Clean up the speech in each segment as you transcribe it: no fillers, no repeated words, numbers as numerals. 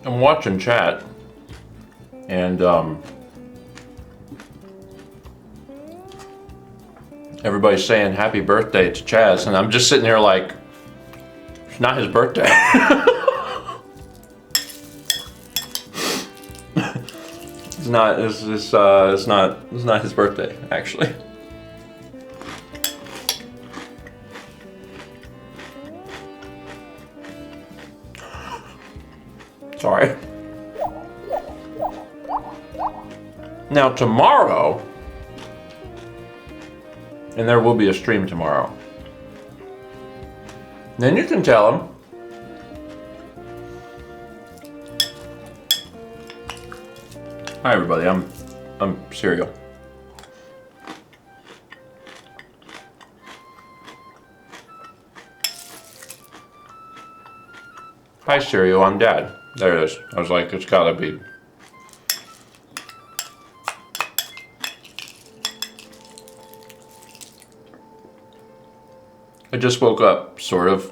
I'm watching chat, and everybody's saying happy birthday to Chaz, and I'm just sitting here like, it's not his birthday. It's not his birthday, actually. Sorry. Now tomorrow, and there will be a stream tomorrow, then you can tell him. Hi everybody, I'm Cereal. Hi Cereal, I'm Dad. There it is. I was like, it's gotta be. I just woke up, sort of.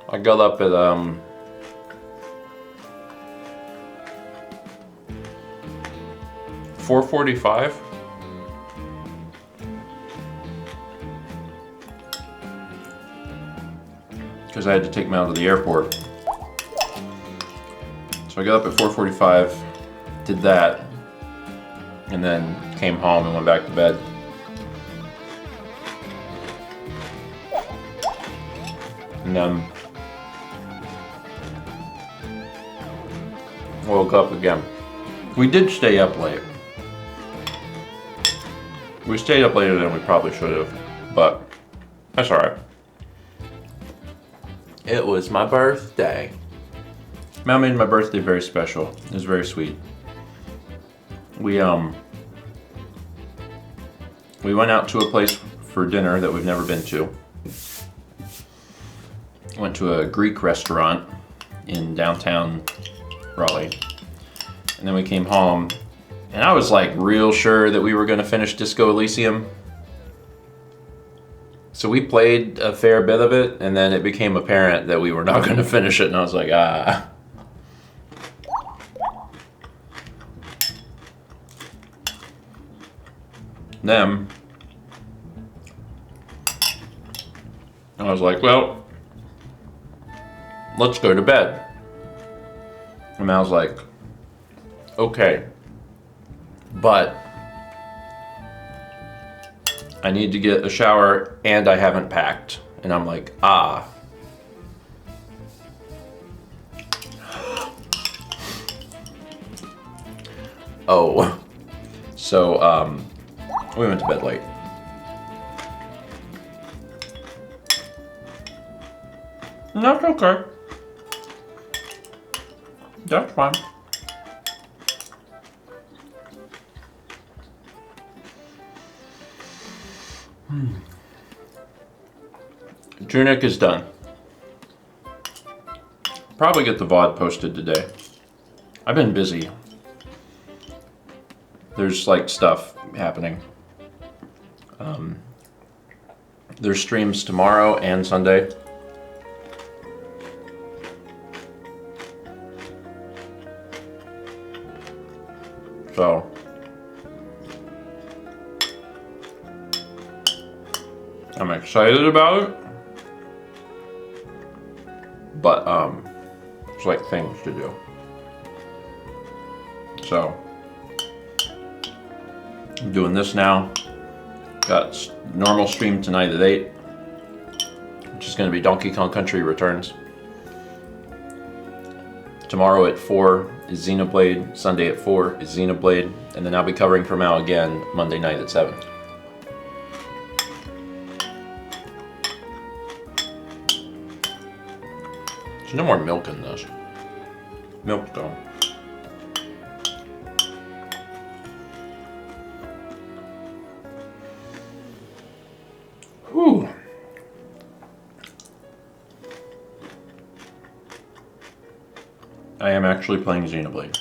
I got up at 4:45. Because I had to take him out of the airport. So I got up at 4:45, did that, and then came home and went back to bed. And then woke up again. We did stay up late. We stayed up later than we probably should have, but that's alright. It was my birthday. Mel made my birthday very special. It was very sweet. We went out to a place for dinner that we've never been to. Went to a Greek restaurant in downtown Raleigh. And then we came home, and I was like real sure that we were gonna finish Disco Elysium. So we played a fair bit of it, and then it became apparent that we were not gonna finish it, and I was like, ah. Then I was like, well, let's go to bed. And I was like, okay, but I need to get a shower and I haven't packed. And I'm like, ah. Oh. So, we went to bed late. And that's okay. That's fine. Tunic is done. Probably get the VOD posted today. I've been busy. There's like stuff happening. There's streams tomorrow and Sunday. So I'm excited about it, but there's like things to do. So I'm doing this now. Got normal stream tonight at 8, which is going to be Donkey Kong Country Returns. Tomorrow at 4 is Xenoblade, Sunday at 4 is Xenoblade, and then I'll be covering for Mal again Monday night at 7. There's no more milk in this. Milk though. Whew. I am actually playing Xenoblade.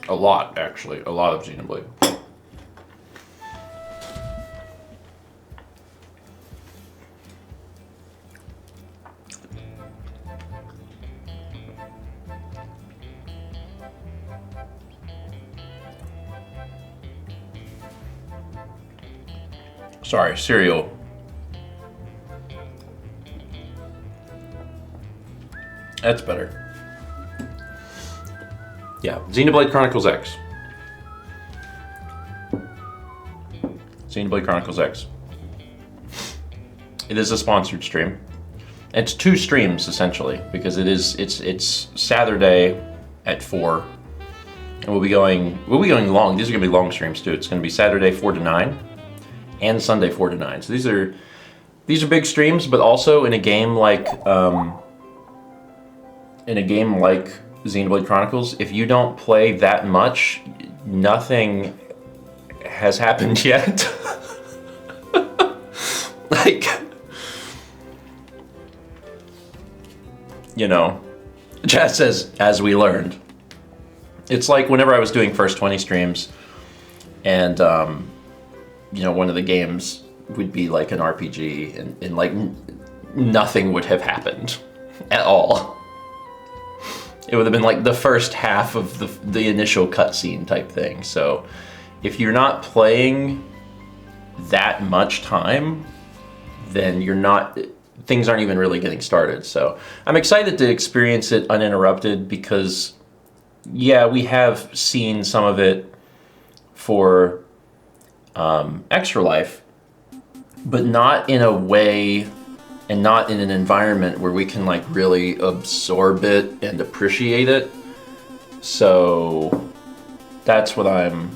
A lot, actually. A lot of Xenoblade. Sorry, cereal. That's better. Yeah, Xenoblade Chronicles X. Xenoblade Chronicles X. It is a sponsored stream. It's 2 streams essentially because it's Saturday at 4, and we'll be going long. These are gonna be long streams too. It's gonna be Saturday 4 to 9, and Sunday 4 to 9. So these are big streams, but also in a game like Xenoblade Chronicles, if you don't play that much, nothing has happened yet. Like, you know, chat says, as we learned. It's like whenever I was doing first 20 streams, and you know, one of the games would be like an RPG, and like nothing would have happened at all. It would have been like the first half of the initial cutscene type thing. So if you're not playing that much time, then things aren't even really getting started. So I'm excited to experience it uninterrupted because, yeah, we have seen some of it for Extra Life, but not in a way and not in an environment where we can like really absorb it and appreciate it. So that's what I'm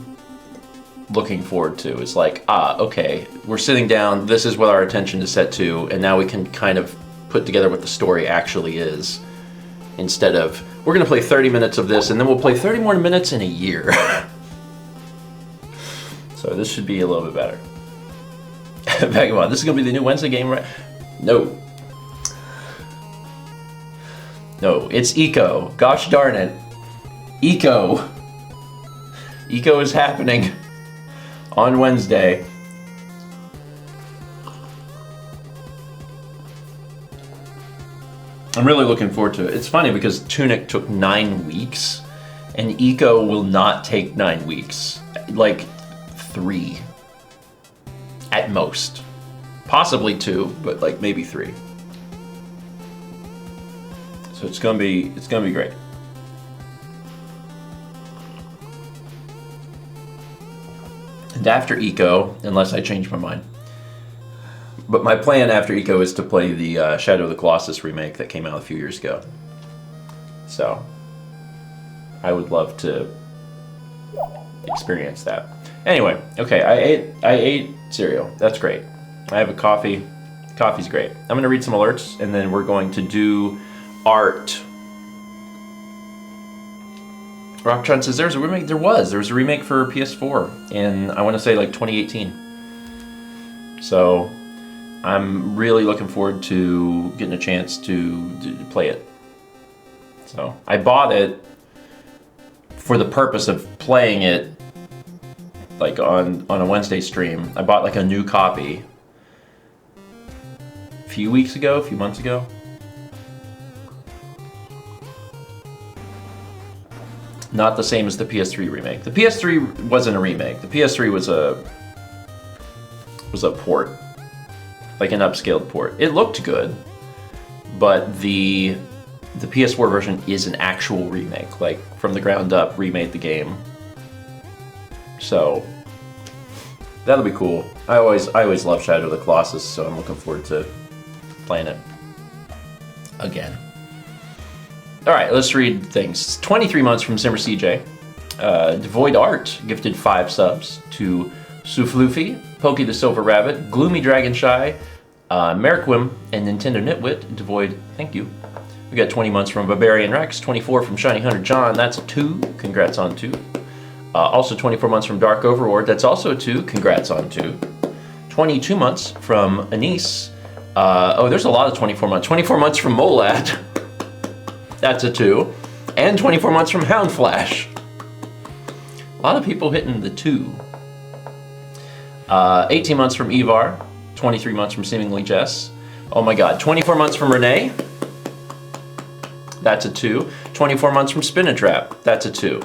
looking forward to. It's like, okay, we're sitting down, this is what our attention is set to, and now we can kind of put together what the story actually is, instead of, we're gonna play 30 minutes of this and then we'll play 30 more minutes in a year. So this should be a little bit better. Vagabond, this is gonna be the new Wednesday game, right? No. No, it's Eco. Gosh darn it. Eco. Eco is happening on Wednesday. I'm really looking forward to it. It's funny because Tunic took 9 weeks, and Eco will not take 9 weeks. Like 3 at most. Possibly 2, but like maybe 3. So it's gonna be great. And after Eco, unless I change my mind. But my plan after Eco is to play the Shadow of the Colossus remake that came out a few years ago. So I would love to experience that. Anyway, okay, I ate cereal. That's great. I have a coffee. Coffee's great. I'm gonna read some alerts and then we're going to do art. Rocktron says there's a remake. There was a remake for PS4 in, I want to say, like 2018. So I'm really looking forward to getting a chance to play it. So I bought it for the purpose of playing it, like on a Wednesday stream. I bought like a new copy a few months ago. Not the same as the PS3 remake. The PS3 wasn't a remake. The PS3 was a port, like an upscaled port. It looked good, but the PS4 version is an actual remake, like from the ground up, remade the game. So that'll be cool. I always love Shadow of the Colossus, so I'm looking forward to playing it again. All right, let's read things. 23 months from Simmer CJ. Devoid Art gifted 5 subs to Sufluffy, Pokey the Silver Rabbit, Gloomy Dragon Shy, Merriquim, and Nintendo Nitwit. Devoid, thank you. We got 20 months from Barbarian Rex, 24 from Shiny Hunter John. That's a 2. Congrats on 2. Also 24 months from Dark Overlord. That's also a 2. Congrats on 2. 22 months from Anise. There's a lot of 24 months. 24 months from Molad. That's a 2. And 24 months from Houndflash. A lot of people hitting the 2. 18 months from Evar. 23 months from Seemingly Jess. Oh my god. 24 months from Renee. That's a 2. 24 months from Spinatrap. That's a 2.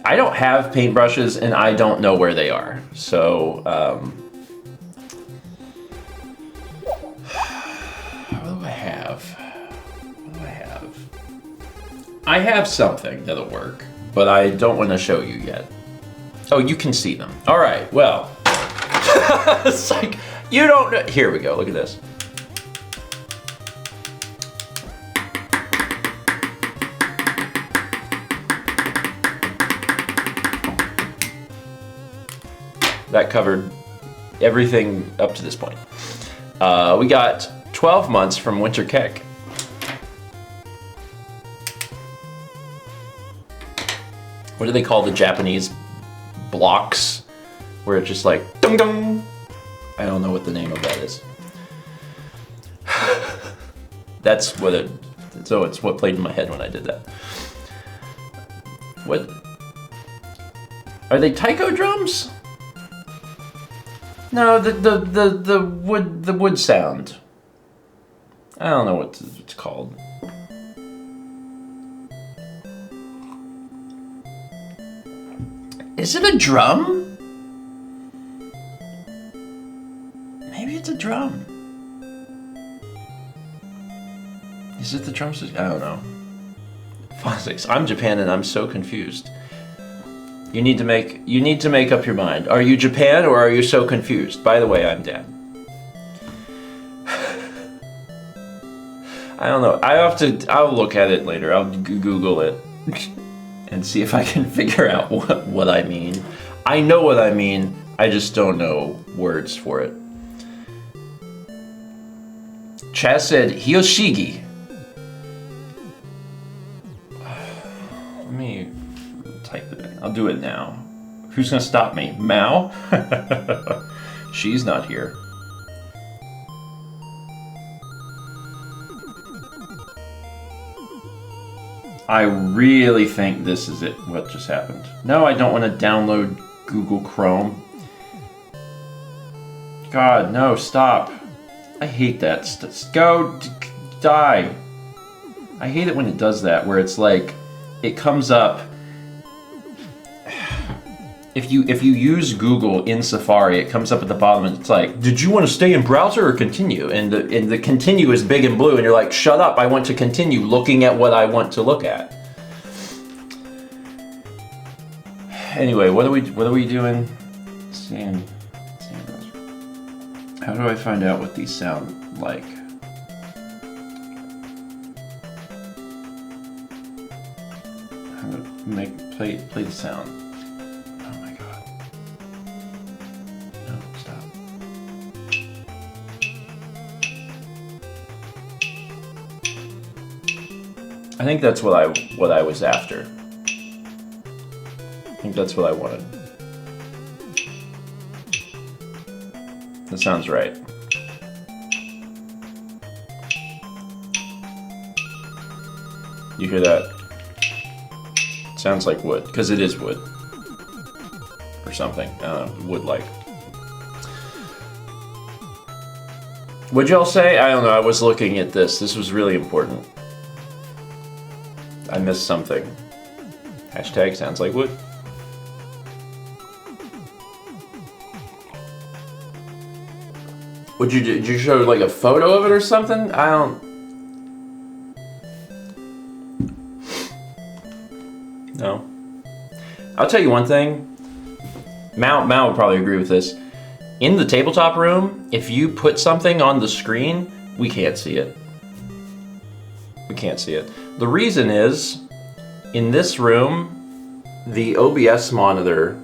I don't have paintbrushes and I don't know where they are. So, what do I have? What do I have? I have something that'll work, but I don't want to show you yet. Oh, you can see them. All right, well. It's like, you don't know. Here we go, look at this. That covered everything up to this point. We got 12 months from Winter Keck. What do they call the Japanese blocks? Where it's just like, dung dung. I don't know what the name of that is. That's what it, so it's what played in my head when I did that. What? Are they taiko drums? No, the wood sound. I don't know what it's called. Is it a drum? Maybe it's a drum. Is it the drumstick? I don't know. Phonics. I'm Japan and I'm so confused. You need to make up your mind. Are you Japan or are you so confused? By the way, I'm Dan. I don't know. I'll look at it later. I'll Google it and see if I can figure out what I mean. I know what I mean. I just don't know words for it. Chaz said Hiyoshigi. Let me type it in. I'll do it now. Who's gonna stop me? Mao? She's not here. I really think this is it, what just happened. No, I don't want to download Google Chrome. God, no, stop. I hate that. Go, die. I hate it when it does that, where it's like, it comes up. If you use Google in Safari, it comes up at the bottom and it's like, did you want to stay in browser or continue? And the continue is big and blue and you're like, shut up, I want to continue looking at what I want to look at. Anyway, what are we doing? How do I find out what these sound like? How to play the sound. Oh my god. No, stop. I think that's what I was after. I think that's what I wanted. That sounds right. You hear that? It sounds like wood, because it is wood. Or something. Wood-like. What'd y'all say? I don't know, I was looking at this. This was really important. I missed something. Hashtag sounds like wood. Did you show like a photo of it or something? I don't... No. I'll tell you one thing. Mao would probably agree with this. In the tabletop room, if you put something on the screen, we can't see it. We can't see it. The reason is, in this room, the OBS monitor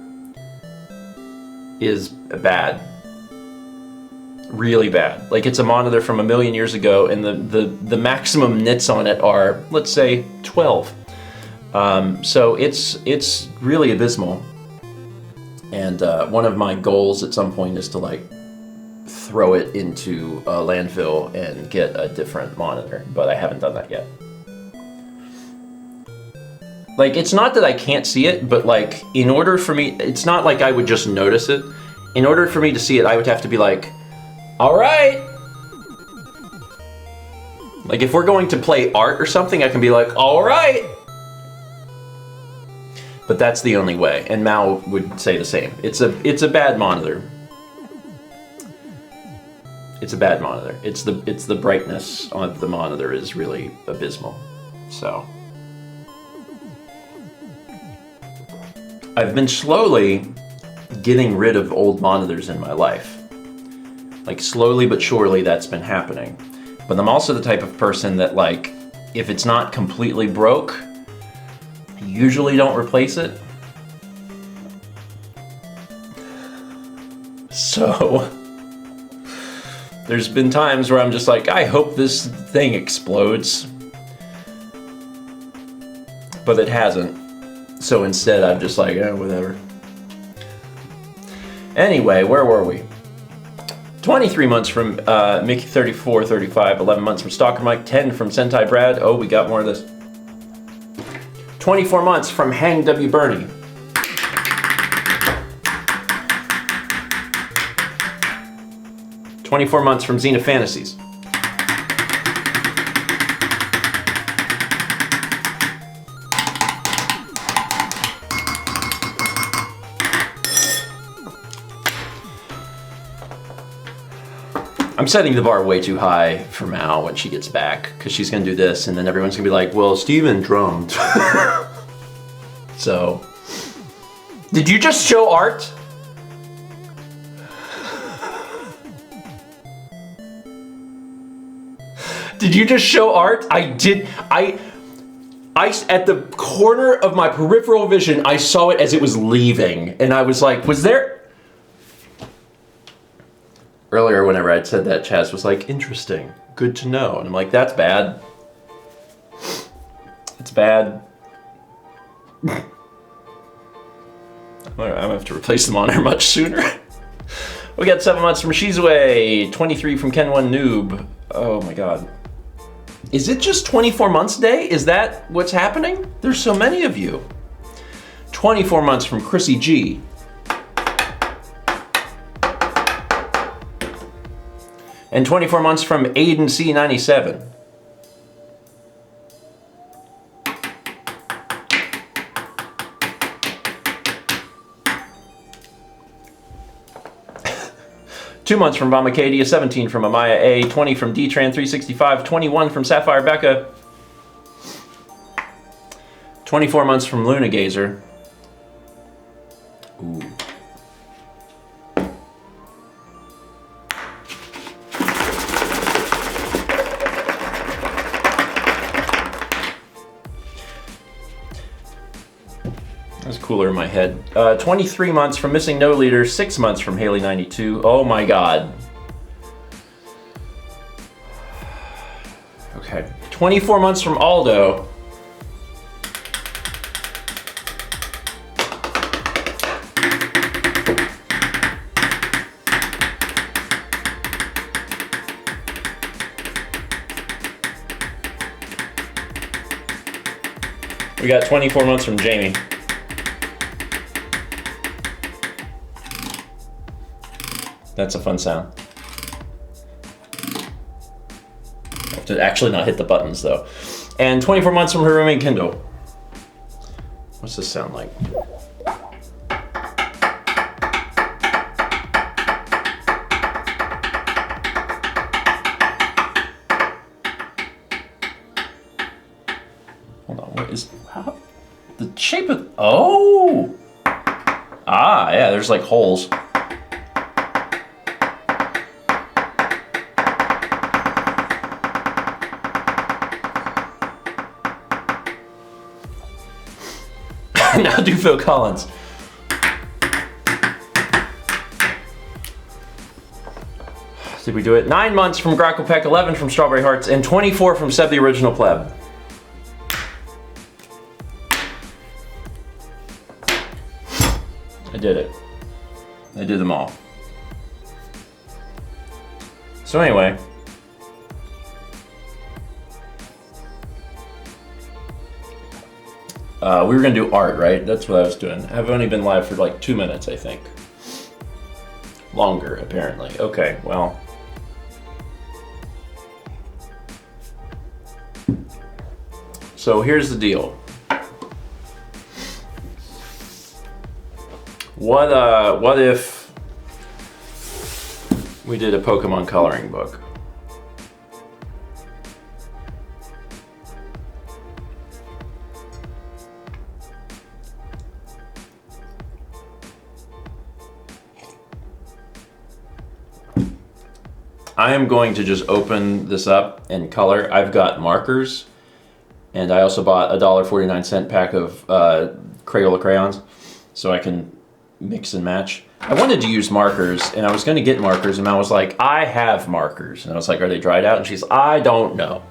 is bad. Really bad. Like, it's a monitor from 1,000,000 years ago, and the maximum nits on it are, let's say, 12. So it's really abysmal. And one of my goals at some point is to like throw it into a landfill and get a different monitor, but I haven't done that yet. Like, it's not that I can't see it, but like, in order for me, it's not like I would just notice it. In order for me to see it, I would have to be like, all right. Like, if we're going to play art or something, I can be like, all right. But that's the only way, and Mao would say the same. It's a bad monitor. It's a bad monitor. It's the brightness of the monitor is really abysmal. So I've been slowly getting rid of old monitors in my life. Like, slowly but surely that's been happening. But I'm also the type of person that, like, if it's not completely broke, I usually don't replace it. So there's been times where I'm just like, I hope this thing explodes. But it hasn't. So instead I'm just like, whatever. Anyway, where were we? 23 months from Mickey3435, 11 months from Stalker Mike, 10 from Sentai Brad. Oh, we got more of this. 24 months from Hang W. Bernie. "24 months from Xena Fantasies. I'm setting the bar way too high for Mao when she gets back, because she's gonna do this, and then everyone's gonna be like, well, Steven drummed. So, did you just show art? Did you just show art? I did. I at the corner of my peripheral vision, I saw it as it was leaving, and I was like, was there? Earlier, whenever I'd said that, Chaz was like, interesting, good to know. And I'm like, that's bad. It's bad. I'm gonna have to replace the monitor much sooner. We got 7 months from Shizue, 23 from Ken1 Noob. Oh my god. Is it just 24 months day? Is that what's happening? There's so many of you. 24 months from Chrissy G. And 24 months from Aiden C97. Two months from Vamacadia, 17 from Amaya A, 20 from Dtran365, 21 from Sapphire Becca, 24 months from Luna Gazer. Ooh. That's cooler in my head. 23 months from Missing No Leader, 6 months from Haley92. Oh my god. Okay. 24 months from Aldo. We got 24 months from Jamie. That's a fun sound. I have to actually not hit the buttons though. And 24 months from her roommate Kindle. What's this sound like? Hold on, what is, how? The shape of, oh! Ah, yeah, there's like holes. Now do Phil Collins. Did we do it? 9 months from Gracklepeck, 11 from Strawberry Hearts, and 24 from Seb the Original Pleb. I did it. I did them all. So anyway. We were gonna do art, right? That's what I was doing. I've only been live for like 2 minutes, I think. Longer, apparently. Okay, well. So here's the deal. What if we did a Pokemon coloring book? I am going to just open this up and color. I've got markers, and I also bought a $1.49 pack of Crayola crayons, so I can mix and match. I wanted to use markers, and I was going to get markers, and I was like, I have markers. And I was like, are they dried out? And she's, I don't know.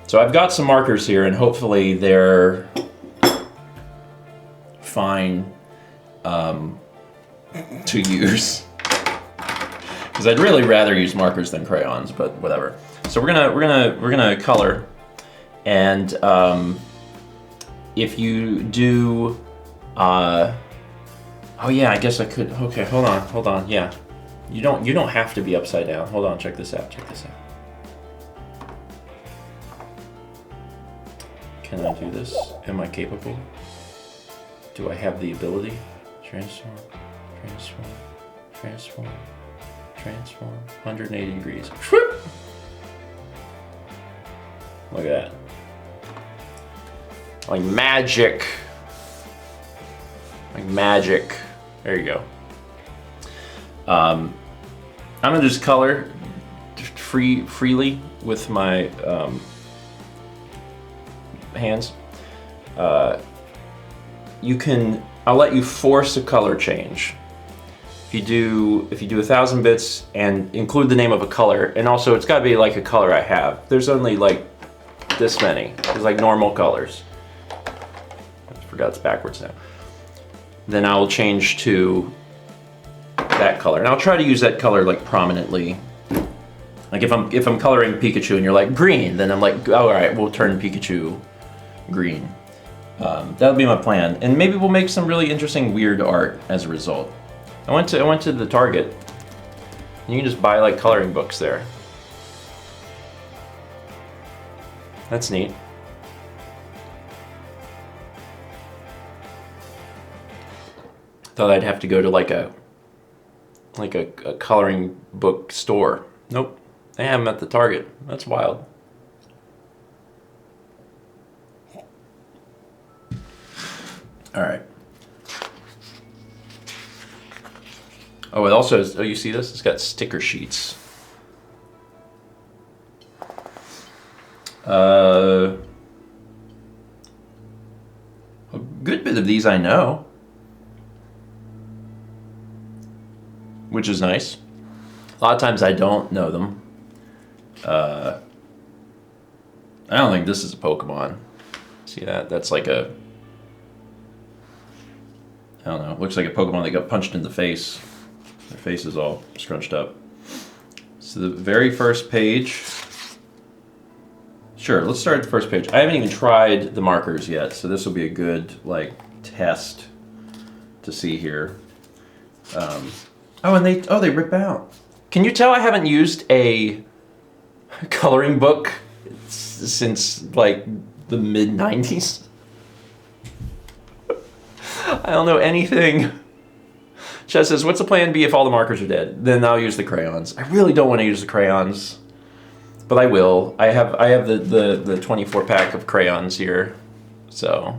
So I've got some markers here, and hopefully they're fine to use. Because I'd really rather use markers than crayons, but whatever. So we're gonna color, and if you do, oh yeah, I guess I could. Okay, hold on. Yeah, you don't have to be upside down. Hold on, check this out. Can I do this? Am I capable? Do I have the ability? Transform. 180 degrees. Whoop! Look at that. Like magic. There you go. I'm gonna just color freely with my hands. I'll let you force a color change. If you do 1,000 bits and include the name of a color, and also it's got to be like a color I have. There's only like this many. There's like normal colors. I forgot it's backwards now. Then I will change to that color, and I'll try to use that color like prominently. Like if I'm coloring Pikachu and you're like green, then I'm like, oh, all right, we'll turn Pikachu green. That'll be my plan, and maybe we'll make some really interesting weird art as a result. I went to the Target, and you can just buy like coloring books there. That's neat. Thought I'd have to go to like a coloring book store. Nope, I am at the Target. That's wild. All right. Oh, it also has, oh, you see this? It's got sticker sheets. A good bit of these I know, which is nice. A lot of times I don't know them. I don't think this is a Pokemon. See that? That's like a, I don't know, looks like a Pokemon that got punched in the face. Their face is all scrunched up. So the very first page. Sure, let's start at the first page. I haven't even tried the markers yet, so this will be a good like test to see here. Oh, and they rip out. Can you tell I haven't used a coloring book since like the mid-90s? I don't know anything. Chess says, what's the plan B if all the markers are dead? Then I'll use the crayons. I really don't want to use the crayons, but I will. I have the 24 pack of crayons here, so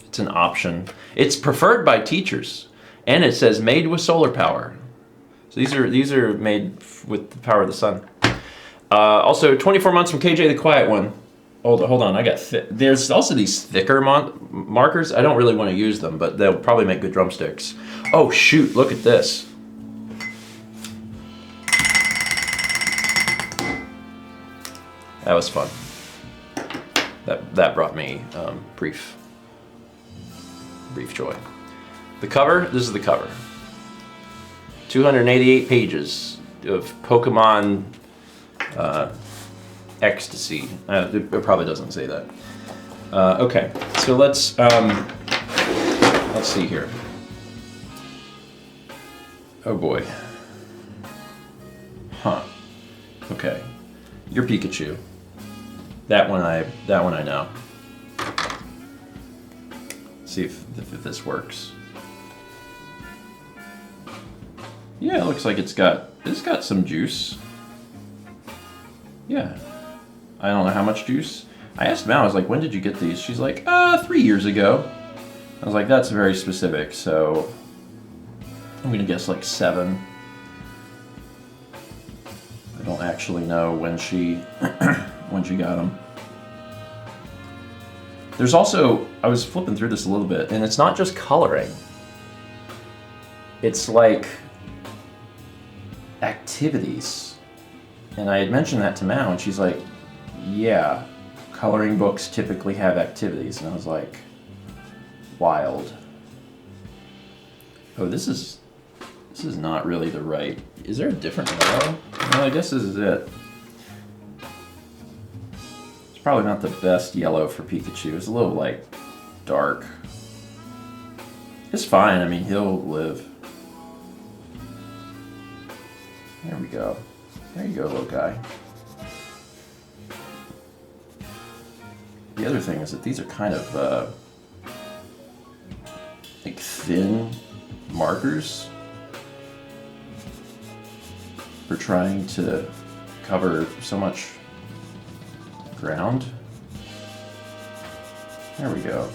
it's an option. It's preferred by teachers, and it says made with solar power. So these are made with the power of the sun. Also, 24 months from KJ the Quiet One. Hold on, I got there's also these thicker markers. I don't really want to use them, but they'll probably make good drumsticks. Oh shoot, look at this. That was fun. That brought me brief joy. The cover, this is the cover. 288 pages of Pokemon ecstasy. It probably doesn't say that. Okay, so let's see here. Oh boy. Huh. Okay. You're Pikachu. That one I know. See if this works. Yeah, it looks like it's got some juice. Yeah. I don't know how much juice. I asked Mal, I was like, when did you get these? She's like, 3 years ago. I was like, that's very specific, so I'm gonna guess like 7. I don't actually know when she when she got them. There's also, I was flipping through this a little bit, and it's not just coloring. It's like activities. And I had mentioned that to Mal, and she's like, yeah, coloring books typically have activities. And I was like, wild. Oh, this is not really the right. Is there a different yellow? No, I guess this is it. It's probably not the best yellow for Pikachu. It's a little like dark. It's fine. I mean, he'll live. There we go. There you go, little guy. The other thing is that these are kind of like thin markers for trying to cover so much ground. There we go.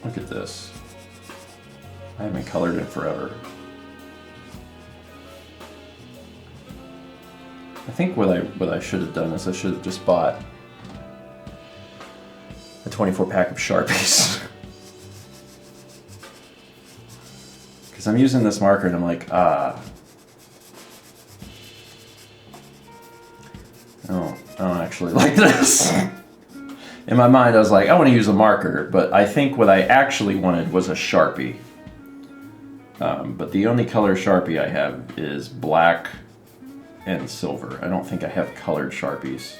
Look at this. I haven't colored in forever. I think what I should have done is I should have just bought a 24 pack of Sharpies. Because I'm using this marker and I'm like, I don't actually like this. In my mind I was like, I want to use a marker, but I think what I actually wanted was a Sharpie. But the only color Sharpie I have is black and silver. I don't think I have colored Sharpies.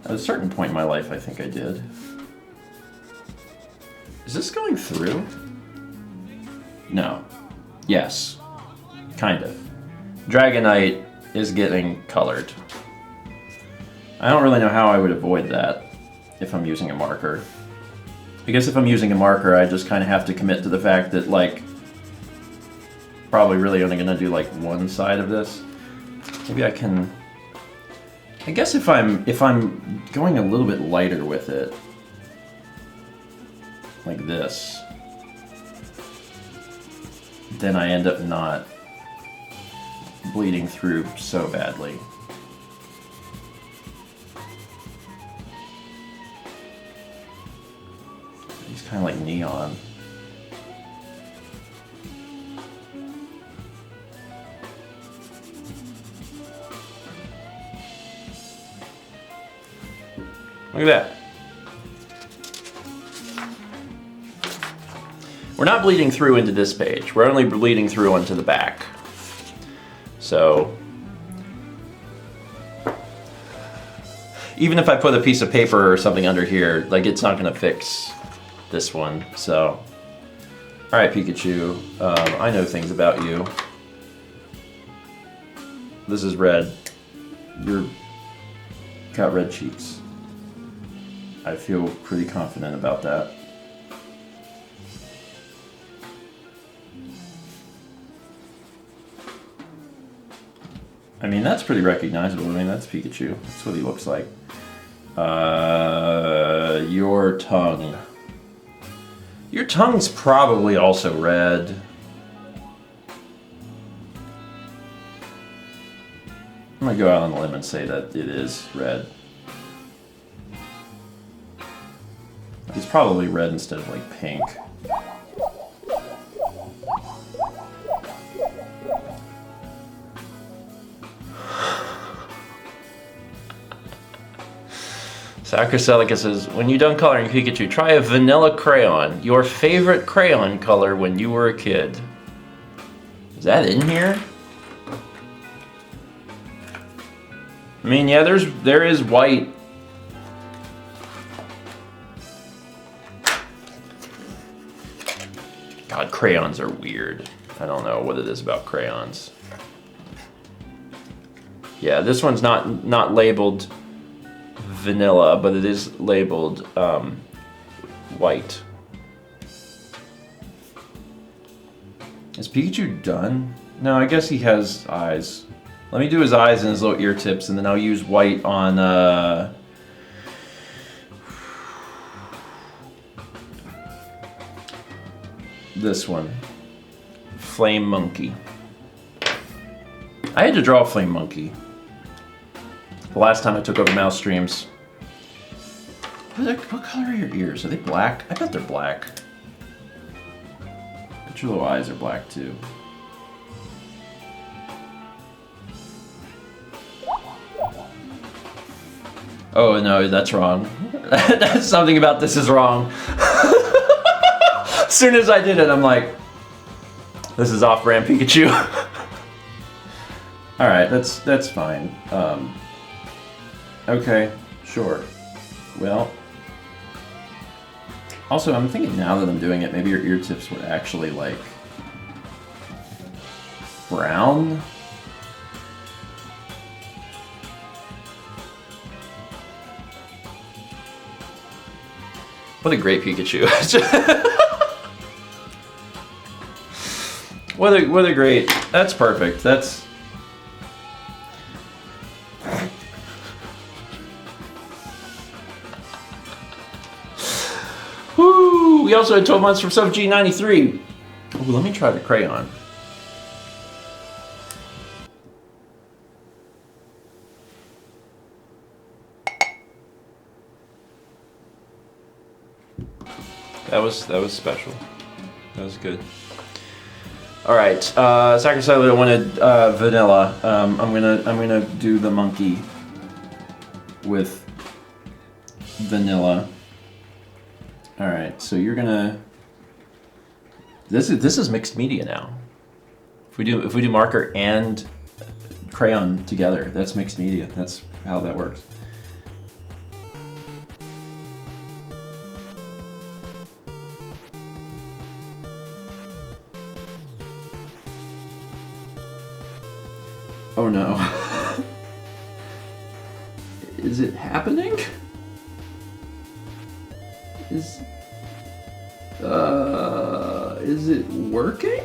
At a certain point in my life, I think I did. Is this going through? No. Yes. Kind of. Dragonite is getting colored. I don't really know how I would avoid that if I'm using a marker. I guess if I'm using a marker, I just kind of have to commit to the fact that, like, probably really only going to do, like, one side of this. Maybe I can... I guess if I'm going a little bit lighter with it, like this, then I end up not bleeding through so badly. He's kind of like neon. Look at that. We're not bleeding through into this page. We're only bleeding through onto the back. So, even if I put a piece of paper or something under here, like, it's not gonna fix this one. So, all right, Pikachu, I know things about you. This is red. You're got red cheeks. I feel pretty confident about that. I mean, that's pretty recognizable. I mean, that's Pikachu. That's what he looks like. Your tongue. Your tongue's probably also red. I'm gonna go out on a limb and say that it is red. He's probably red instead of, like, pink. Sacricelica says, when you're done coloring Pikachu, try a vanilla crayon. Your favorite crayon color when you were a kid. Is that in here? I mean, yeah, there is white. God, crayons are weird. I don't know what it is about crayons. Yeah, this one's not labeled vanilla, but it is labeled white. Is Pikachu done? No, I guess he has eyes. Let me do his eyes and his little ear tips, and then I'll use white on this one. Flame Monkey. I had to draw a Flame Monkey the last time I took over mouse streams. What color are your ears? Are they black? I bet they're black. But your little eyes are black too. Oh no, that's wrong. That's something about this is wrong. As soon as I did it, I'm like, this is off-brand Pikachu. All right, that's fine. Okay, sure. Well, also I'm thinking now that I'm doing it, maybe your ear tips were actually like brown. What a great Pikachu. What a great, that's perfect. That's, whoo, we also had 12 months from SubG93. Ooh, let me try the crayon. That was special. That was good. All right, Sacricidal wanted vanilla. I'm gonna do the monkey with vanilla. All right, so you're gonna. This is mixed media now. If we do marker and crayon together, that's mixed media. That's how that works. Oh no. Is it happening? Is it working?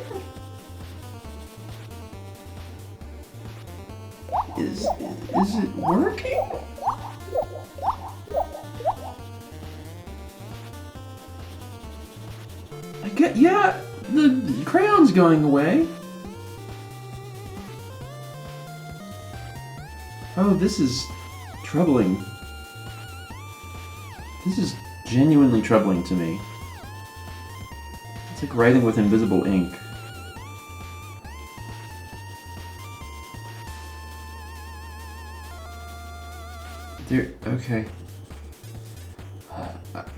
Is it working? I get, yeah, the crayon's going away. Oh, this is troubling. This is genuinely troubling to me. It's like writing with invisible ink. There, okay.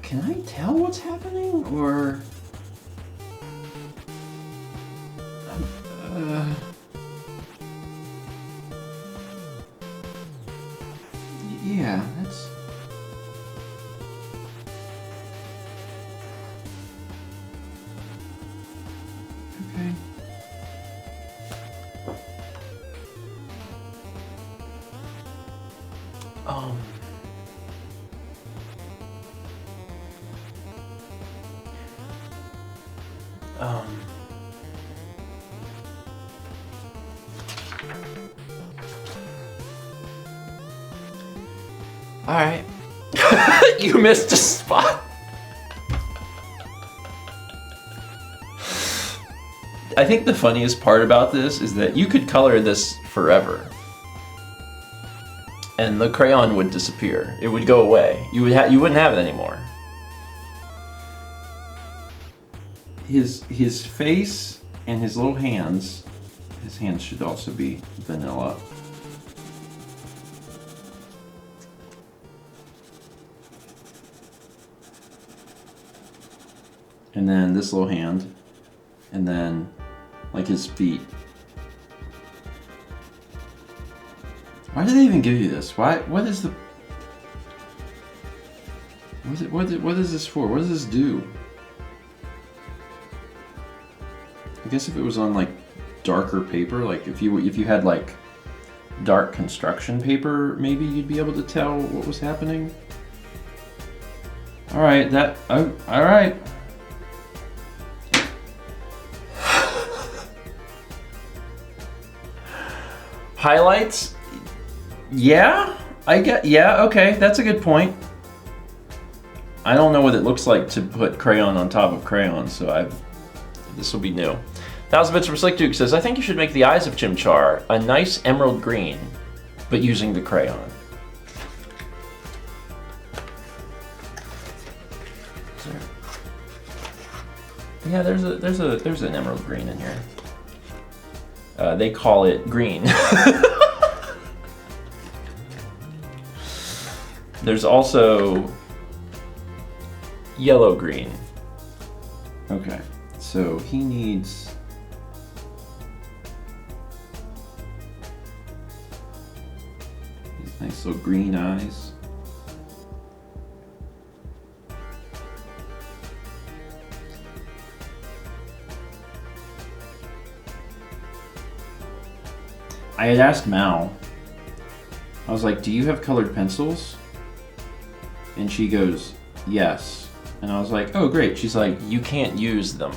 Can I tell what's happening, or? Yeah, that's... Okay. All right. You missed a spot. I think the funniest part about this is that you could color this forever, and the crayon would disappear. It would go away. You wouldn't have it anymore. His face and his little hands. His hands should also be vanilla. And then this little hand, and then like his feet. Why did they even give you this? Why? What is the... What is this for? What does this do? I guess if it was on like darker paper, like if you had like dark construction paper, maybe you'd be able to tell what was happening. All right, all right. Highlights? Yeah, okay, that's a good point. I don't know what it looks like to put crayon on top of crayon, so this will be new. 1000 Bits from Slick Duke says, I think you should make the eyes of Chimchar a nice emerald green, but using the crayon. Yeah, there's an emerald green in here. They call it green. There's also yellow green. Okay, so he needs... these nice little green eyes. I had asked Mal, I was like, do you have colored pencils? And she goes, yes. And I was like, oh great. She's like, you can't use them.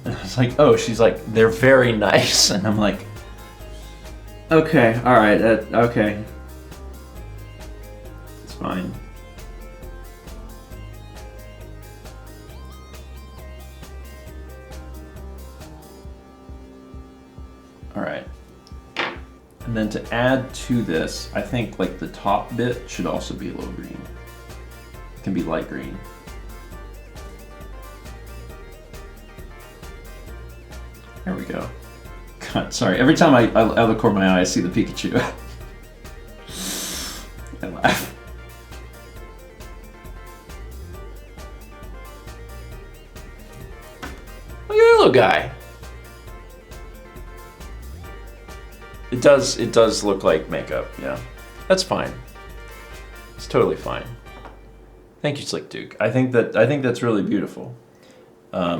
And I was like, oh, she's like, they're very nice. And I'm like, okay, all right, okay. It's fine. All right. And then to add to this, I think like the top bit should also be a little green. It can be light green. There we go. God, sorry. Every time I out of the corner of my eye, I see the Pikachu. I laugh. Look at that little guy. It does look like makeup, yeah. That's fine. It's totally fine. Thank you, Slick Duke. I think that's really beautiful. I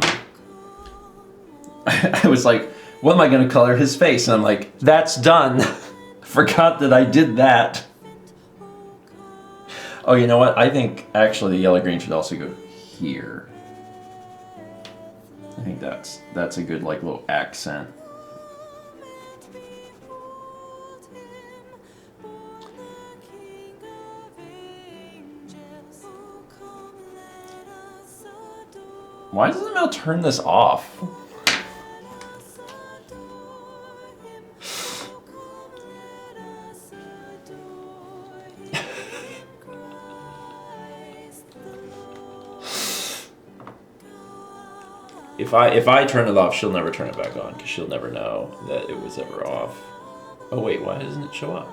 was like, what am I gonna color his face? And I'm like, that's done. Forgot that I did that. Oh, you know what? I think actually the yellow green should also go here. I think that's a good like little accent. Why doesn't Mel turn this off? If I turn it off, she'll never turn it back on because she'll never know that it was ever off. Oh wait, why doesn't it show up?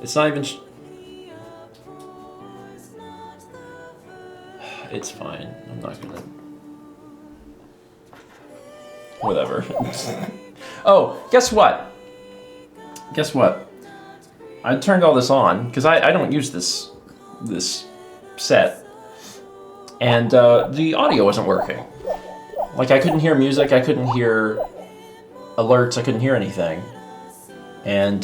It's not even. It's fine. I'm not gonna. Whatever. Oh, guess what? Guess what? I turned all this on because I don't use this set, and the audio wasn't working. Like I couldn't hear music, I couldn't hear alerts, I couldn't hear anything, and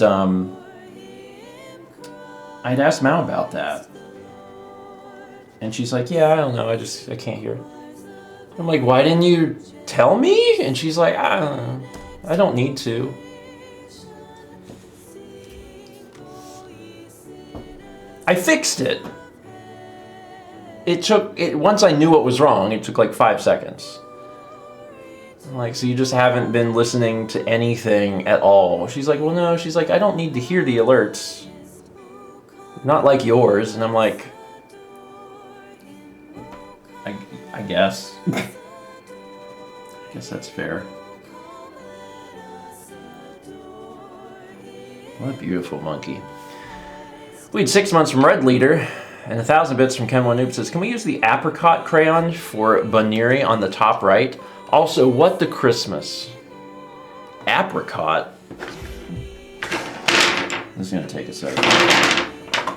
I'd asked Mal about that. And she's like, yeah, I don't know, I can't hear it. I'm like, why didn't you tell me? And she's like, I don't know. I don't need to. I fixed it. Once I knew what was wrong, it took like 5 seconds. I'm like, so you just haven't been listening to anything at all? She's like, well, no. She's like, I don't need to hear the alerts. Not like yours. And I'm like, I guess. I guess that's fair. What a beautiful monkey. We had 6 months from Red Leader, and 1000 bits from Ken One Noob says, can we use the apricot crayon for Baniri on the top right? Also, what the Christmas? Apricot? This is gonna take a second.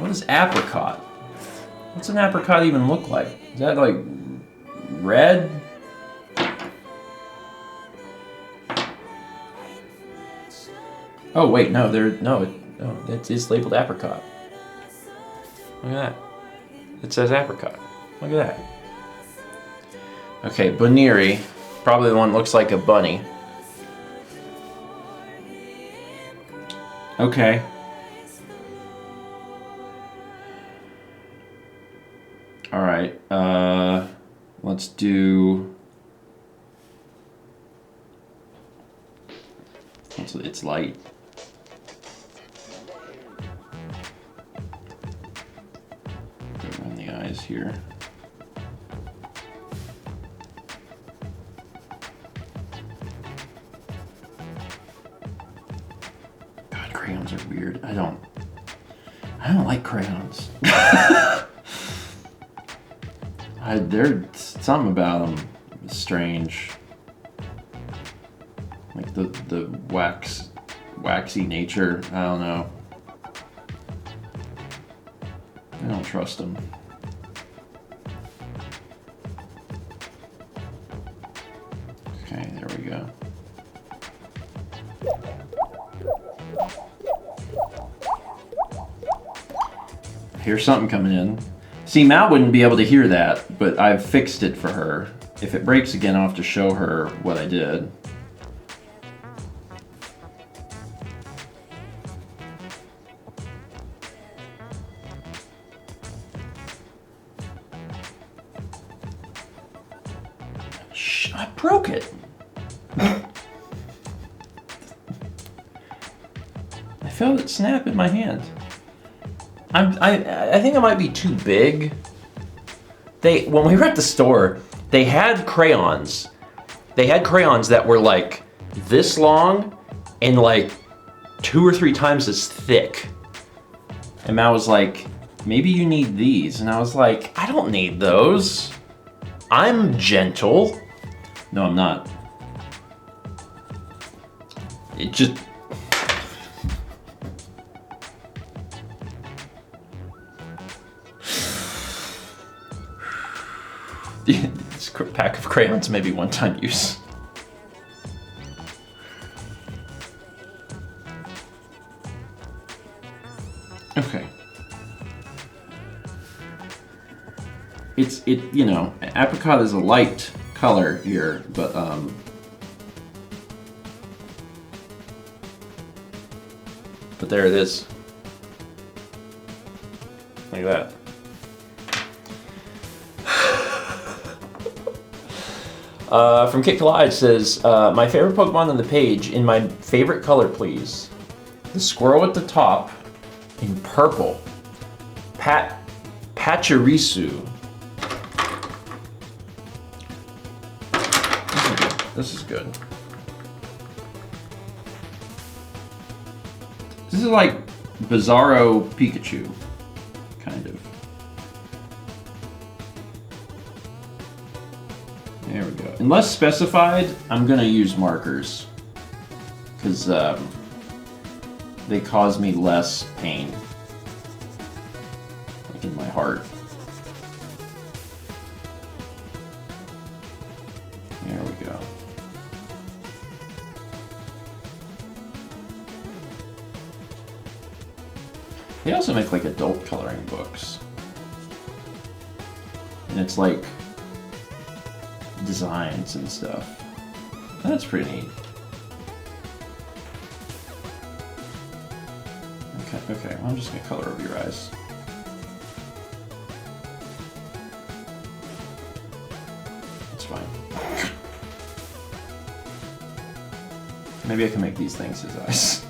What is apricot? What's an apricot even look like? Is that like red? Oh wait, no, it is labeled apricot. Look at that. It says apricot. Look at that. Okay, Boniri, probably the one that looks like a bunny. Okay. All right. Let's do. It's light. Go around the eyes here. God, crayons are weird. I don't like crayons. There's something about them strange. Like the waxy nature. I don't know. I don't trust them. Okay, there we go. Here's something coming in. See, Mal wouldn't be able to hear that, but I've fixed it for her. If it breaks again, I'll have to show her what I did. Shh, I broke it. I felt it snap in my hand. I think it might be too big. When we were at the store, they had crayons. They had crayons that were like this long and like 2 or 3 times as thick. And Mal was like, maybe you need these. And I was like, I don't need those. I'm gentle. No, I'm not. It just... This pack of crayons may be one-time use. Okay. You know, apricot is a light color here, but there it is. Like that. From Kick Collide says, my favorite Pokemon on the page in my favorite color, please. The squirrel at the top in purple. Pachirisu. This is good. This is like Bizarro Pikachu, kind of. There we go. Unless specified, I'm gonna use markers because they cause me less pain, like in my heart. There we go. They also make like adult coloring books, and it's like designs and stuff. That's pretty neat. Okay, well, I'm just gonna color over your eyes. That's fine. Maybe I can make these things his eyes.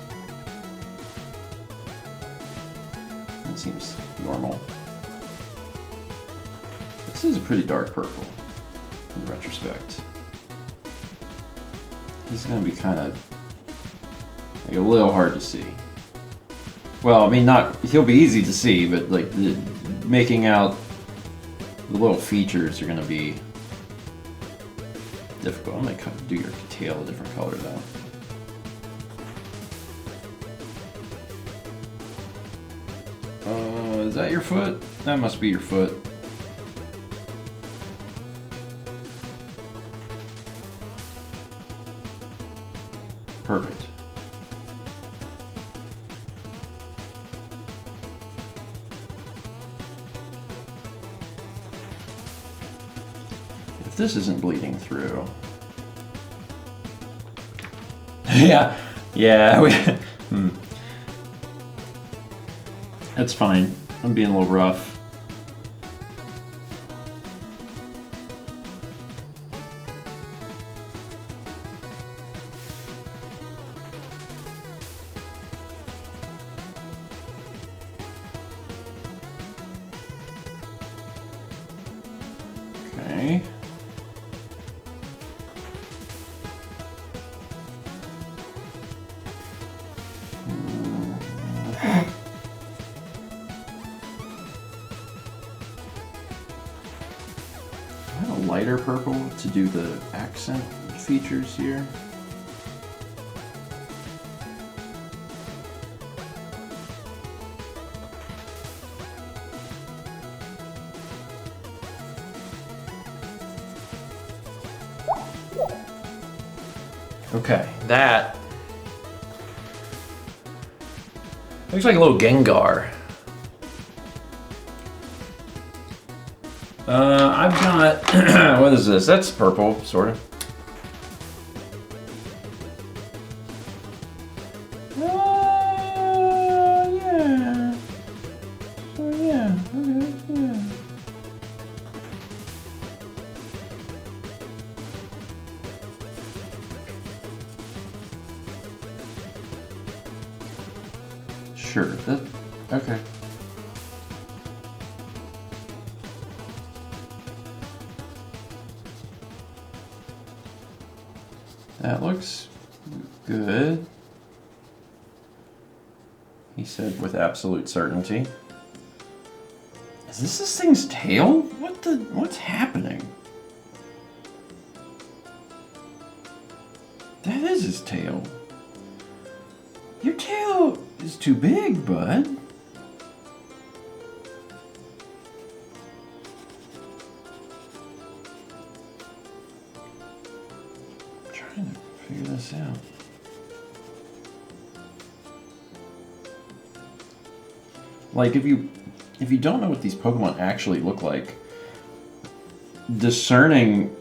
That seems normal. This is a pretty dark purple. In retrospect, this is going to be kind of like a little hard to see. Well, I mean, he'll be easy to see, but like making out the little features are going to be difficult. I'm going to do your tail a different color though. Is that your foot? That must be your foot. Perfect. If this isn't bleeding through. Yeah. That's fine. I'm being a little rough. Okay. Lighter purple to do the accent features here. Okay, that looks like a little Gengar. I've got, what is this? That's purple, sort of. Yeah. Oh, yeah. Okay, yeah. Sure, that, okay. That looks good, he said with absolute certainty. Is this thing's tail? What's happening? That is his tail. Your tail is too big, bud. Trying to figure this out. Like if you don't know what these Pokemon actually look like, discerning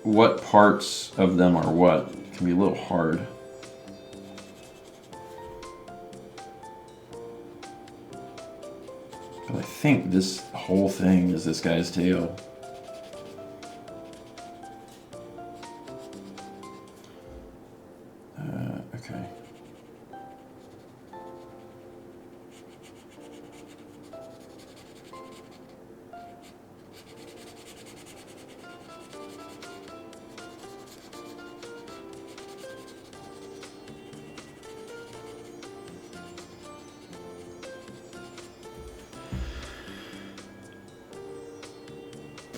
what parts of them are what can be a little hard. But I think this whole thing is this guy's tail. Okay.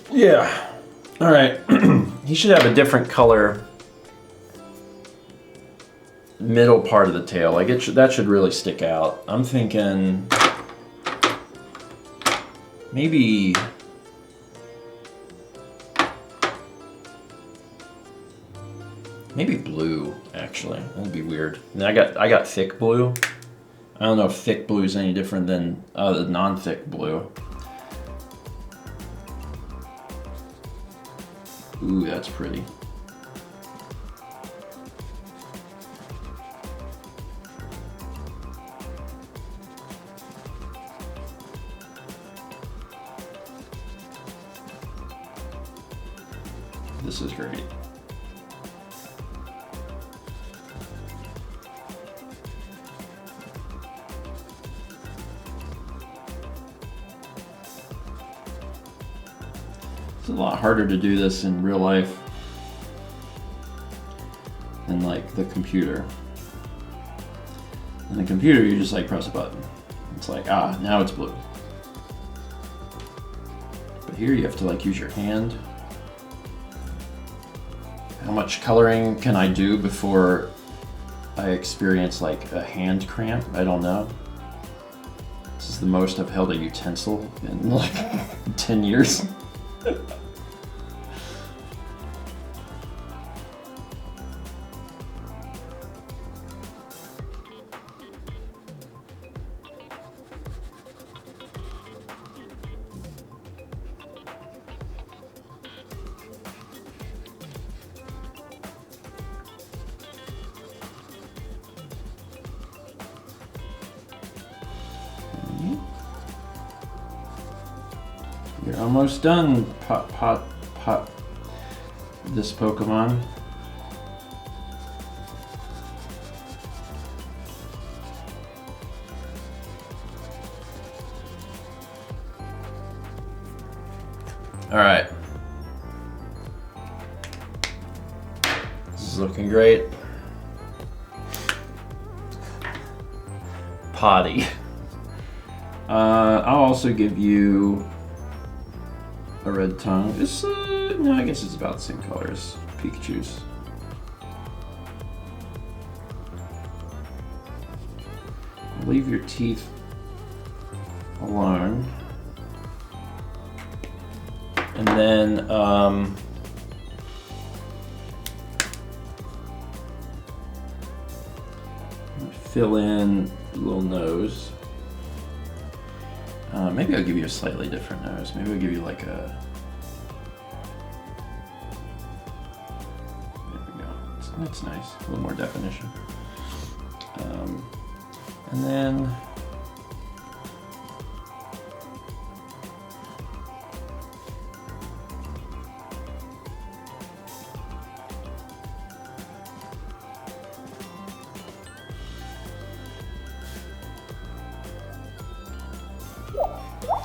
Yeah. All right. He should have a different color middle part of the tail. Like that should really stick out. I'm thinking maybe blue actually. That'd be weird. And I got thick blue. I don't know if thick blue is any different than the non-thick blue. Ooh, that's pretty. This is great. It's a lot harder to do this in real life than like the computer. In the computer, you just like press a button. It's like, ah, now it's blue. But here you have to like use your hand. How much coloring can I do before I experience like a hand cramp? I don't know. This is the most I've held a utensil in like 10 years. You're almost done, pot, this Pokemon. All right. This is looking great. Potty. I'll also give you a red tongue. This, no, I guess it's about the same color as Pikachu's. Leave your teeth alone. And then, fill in the little nose. Maybe I'll give you a slightly different nose. Maybe I'll give you like a... There we go. That's nice. A little more definition. And then...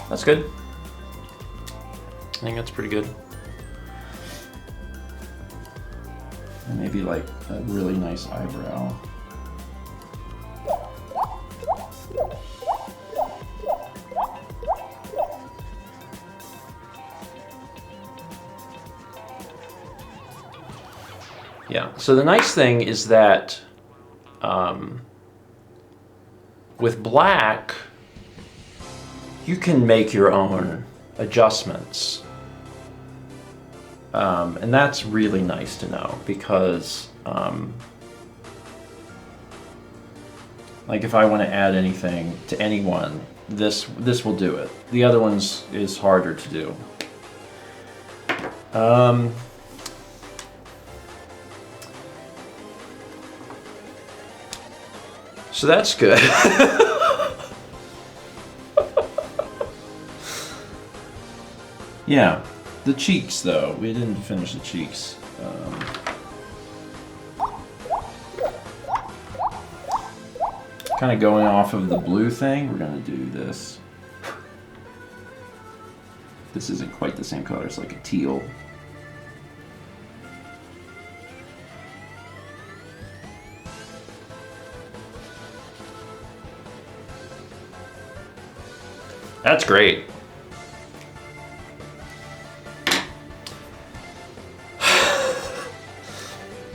that's good. I think that's pretty good. And maybe like a really nice eyebrow. Yeah, so the nice thing is that with black, you can make your own adjustments. And that's really nice to know because like if I want to add anything to anyone, this will do it. The other ones is harder to do. So that's good. Yeah, the cheeks though. We didn't finish the cheeks. Kind of going off of the blue thing, we're gonna do this. This isn't quite the same color, it's like a teal. That's great.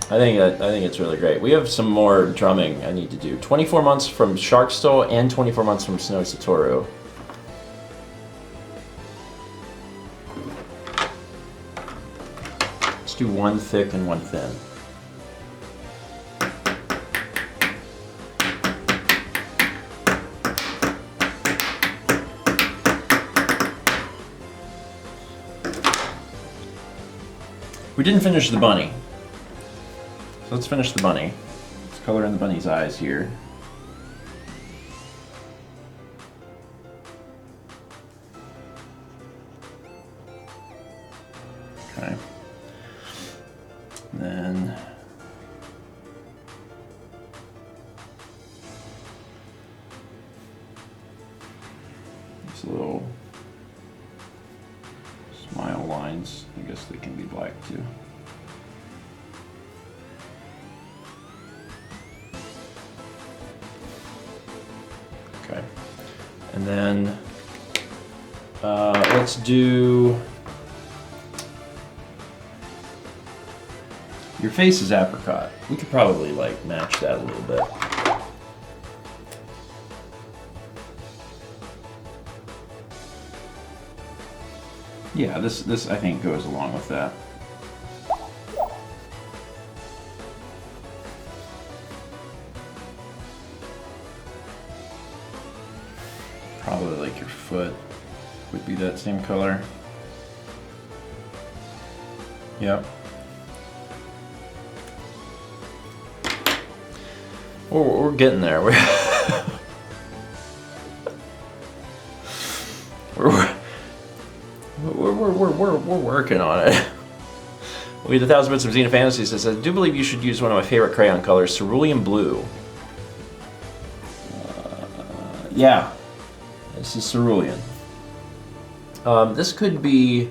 I think it's really great. We have some more drumming I need to do. 24 months from Sharkstole and 24 months from Snow Satoru. Let's do one thick and one thin. We didn't finish the bunny. So let's finish the bunny. Let's color in the bunny's eyes here. Okay. Then these little smile lines, I guess they can be black too. Okay. And then let's do... Your face is apricot. We could probably like match that a little bit. Yeah, this I think goes along with that. Probably like your foot would be that same color. Yep. We're getting there. We're working on it. We get 1,000 bits of Xena Fantasy says, I do believe you should use one of my favorite crayon colors, cerulean blue. Yeah. This is cerulean. This could be...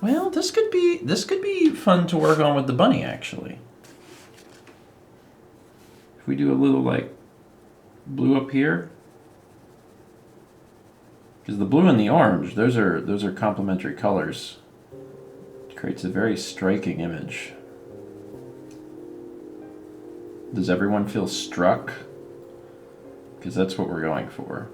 Well, this could be fun to work on with the bunny, actually. If we do a little like blue up here, because the blue and the orange, those are complementary colors. It creates a very striking image. Does everyone feel struck? Because that's what we're going for.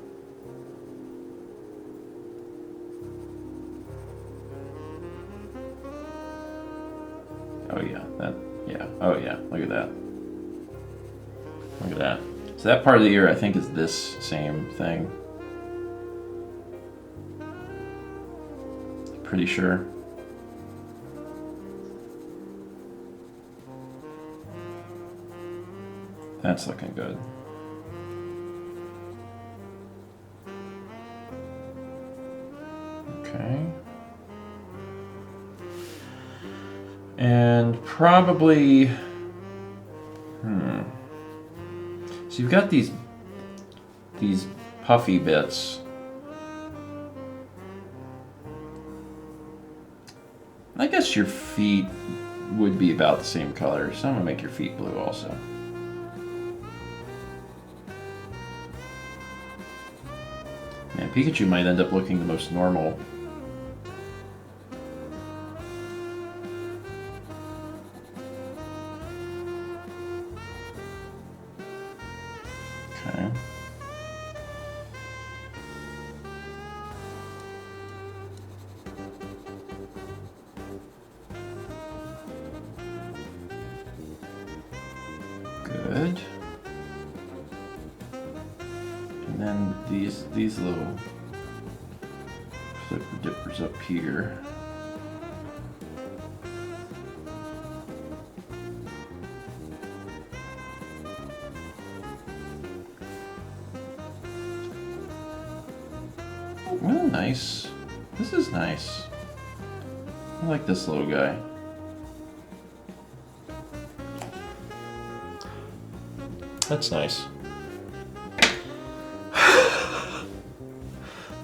Oh yeah, oh yeah, look at that. Look at that. So that part of the ear I think is this same thing. Pretty sure. That's looking good. Okay. And probably, so you've got these puffy bits. I guess your feet would be about the same color, so I'm gonna make your feet blue also. And Pikachu might end up looking the most normal. Okay. Good. And then these little flipper dippers up here. Oh, nice. This is nice. I like this little guy. That's nice.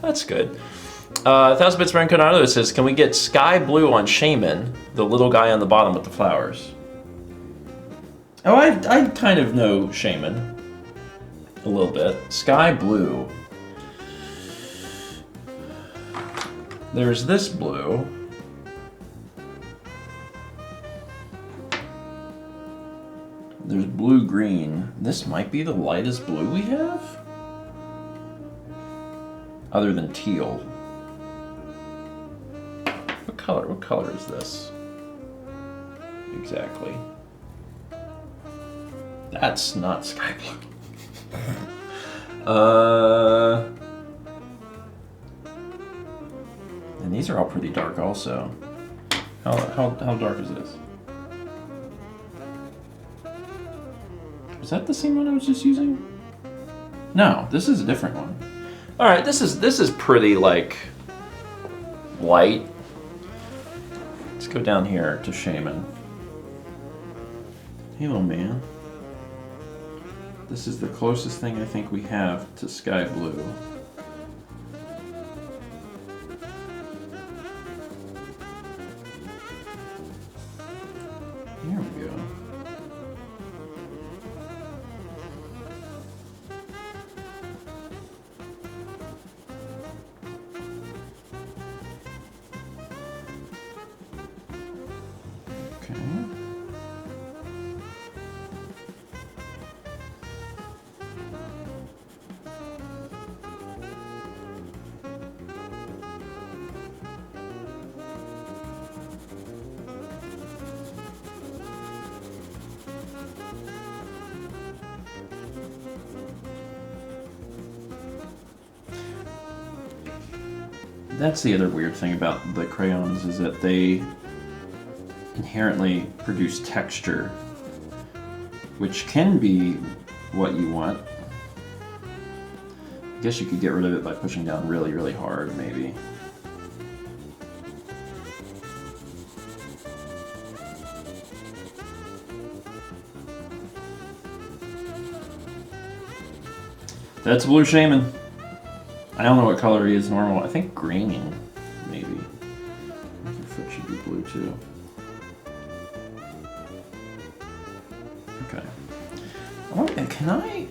That's good. 1,000 Bits Ren Conado says, can we get sky blue on Shaman, the little guy on the bottom with the flowers? Oh, I kind of know Shaman. A little bit. Sky blue. There's this blue. There's blue-green. This might be the lightest blue we have? Other than teal. What color is this? Exactly. That's not sky blue. And these are all pretty dark also. How dark is this? Is that the same one I was just using? No, this is a different one. All right, this is pretty like light. Let's go down here to Shaman. Hey, little man. This is the closest thing I think we have to sky blue. Here we go. Okay. That's the other weird thing about the crayons, is that they inherently produce texture, which can be what you want. I guess you could get rid of it by pushing down really, really hard, maybe. That's Blue Shaman. I don't know what color he is normal. I think green, maybe. I think your foot should be blue too. Okay. Oh, and can I...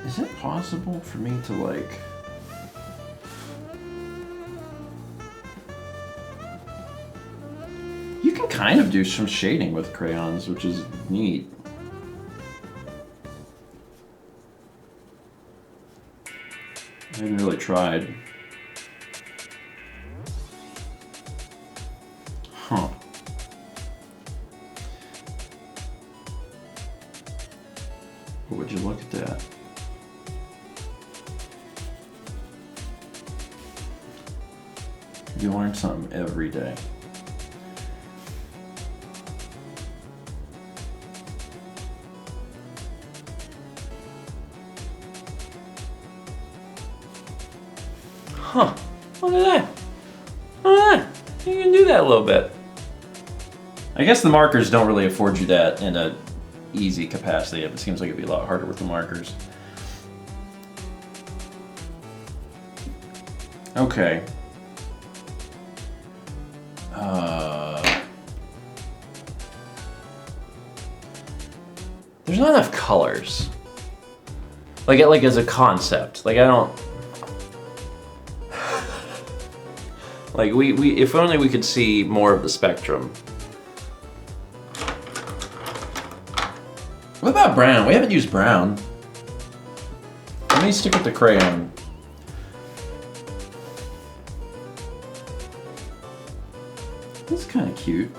Is it possible for me to, like... You can kind of do some shading with crayons, which is neat. I haven't really tried. Huh. But would you look at that? You learn something every day. Huh. Look at that. Look at that. You can do that a little bit. I guess the markers don't really afford you that in a easy capacity. It seems like it'd be a lot harder with the markers. Okay. There's not enough colors. Like as a concept. Like I don't... Like we if only we could see more of the spectrum. What about brown? We haven't used brown. Let me stick with the crayon. This is kind of cute.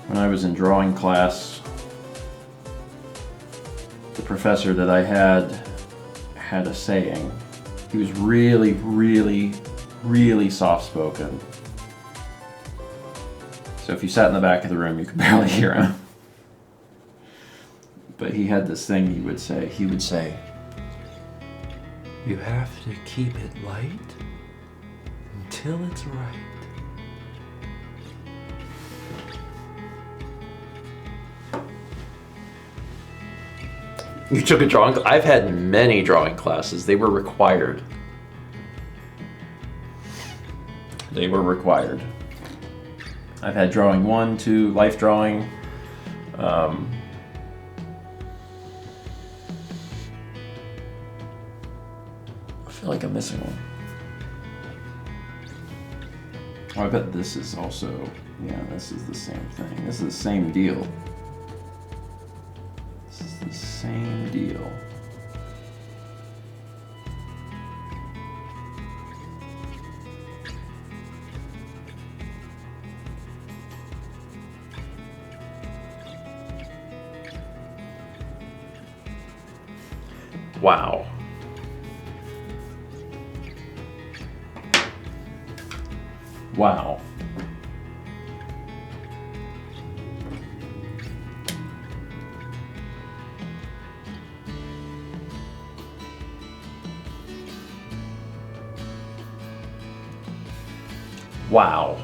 When I was in drawing class, the professor that I had a saying. He was really, really, really soft-spoken. So if you sat in the back of the room, you could barely hear him. But he had this thing he would say. He would say, "You have to keep it light until it's right." You took a drawing class? I've had many drawing classes. They were required. They were required. I've had drawing 1, 2, life drawing. I feel like I'm missing one. Oh, I bet this is also, yeah, this is the same thing. This is the same deal. This is the same deal. Wow. Wow. Wow.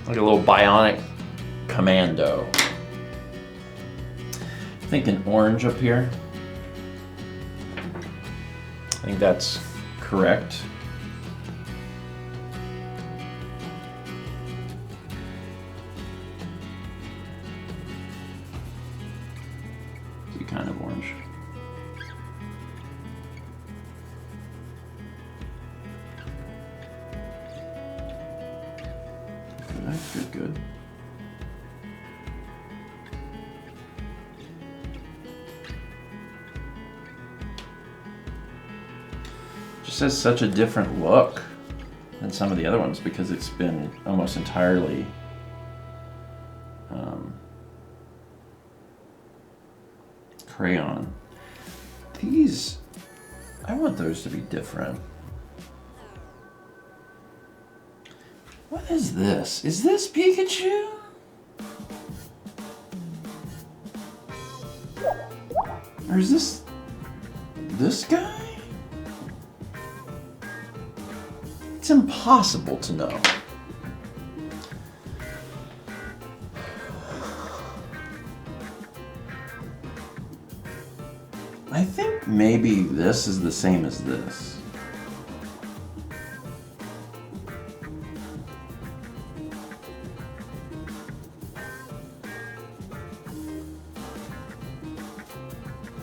Like a little bionic commando. I think an orange up here. I think that's Correct. Be kind of orange. Good, good, good. Just has such a different look than some of the other ones because it's been almost entirely crayon. These, I want those to be different. What is this? Is this Pikachu? Or is this guy? It's impossible to know. I think maybe this is the same as this.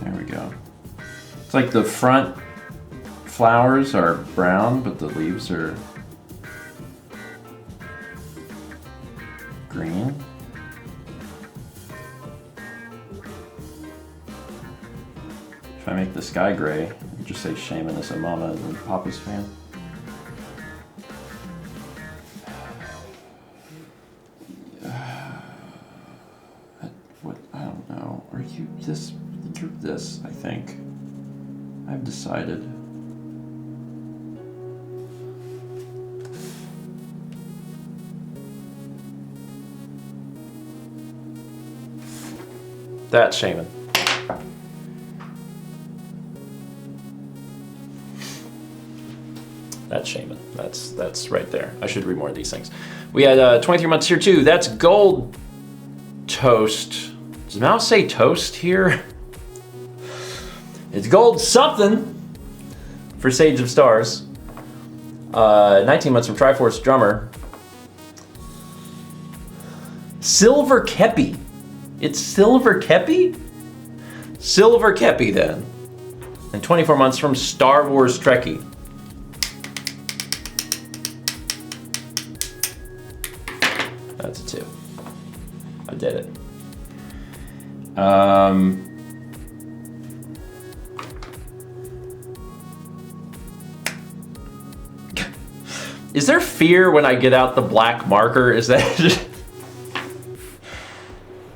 There we go. It's like the front flowers are brown, but the leaves are green. If I make the sky gray, you just say Shaman is a mama and Papa's fan. What? I don't know. Are you this? You're this, I think. I've decided. That's Shaman. That's Shaman. That's right there. I should read more of these things. We had 23 months here too. That's Gold Toast. Does Mouse say toast here? It's Gold something for Sage of Stars. 19 months from Triforce Drummer. Silver Kepi. It's Silver Kepi? Silver Kepi then. And 24 months from Star Wars Trekkie. That's a 2. I did it. Is there fear when I get out the black marker? Is that just...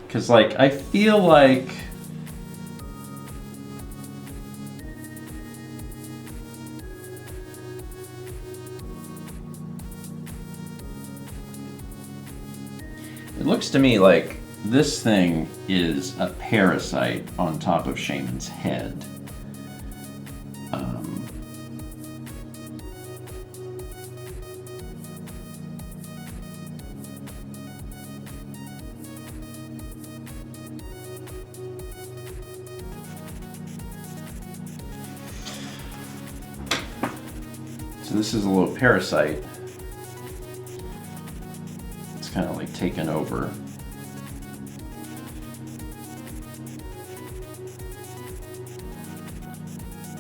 Because, like, I feel like... It looks to me like this thing is a parasite on top of Shaman's head. So this is a little parasite. It's kind of like taken over.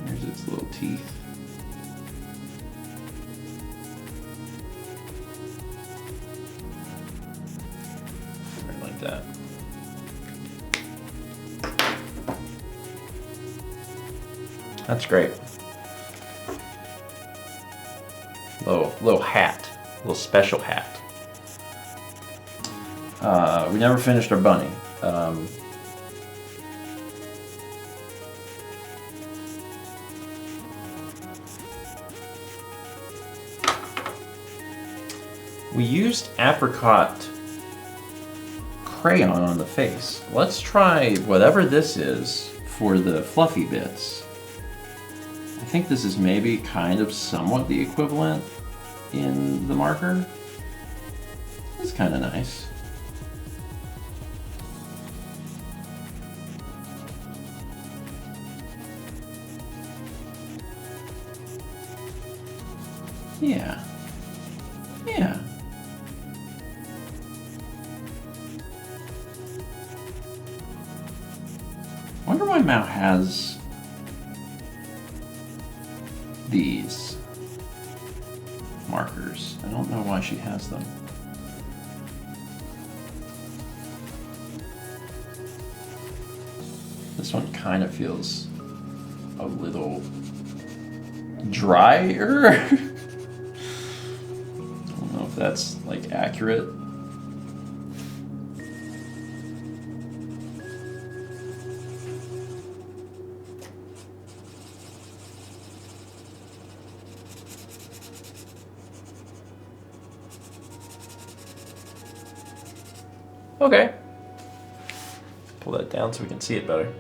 Here's its little teeth. Right like that. That's great. Little hat, little special hat. We never finished our bunny. We used apricot crayon on the face. Let's try whatever this is for the fluffy bits. I think this is maybe kind of somewhat the equivalent in the marker. It's kind of nice. Yeah. Yeah. Wonder why Mao has these markers. I don't know why she has them. This one kind of feels a little drier. I don't know if that's like accurate. Okay. Pull that down so we can see it better.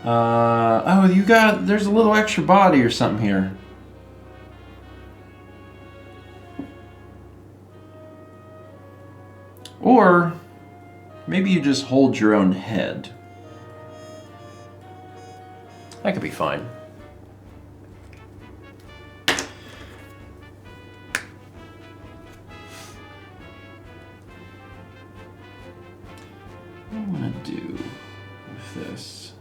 Oh, there's a little extra body or something here. Or maybe you just hold your own head. That could be fine. What do I want to do with this?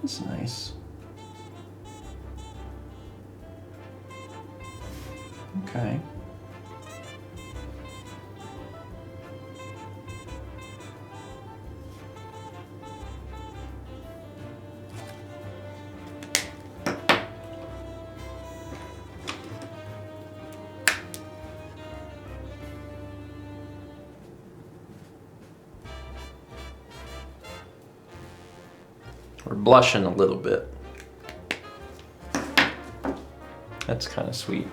That's nice. Okay. We're blushing a little bit. That's kind of sweet.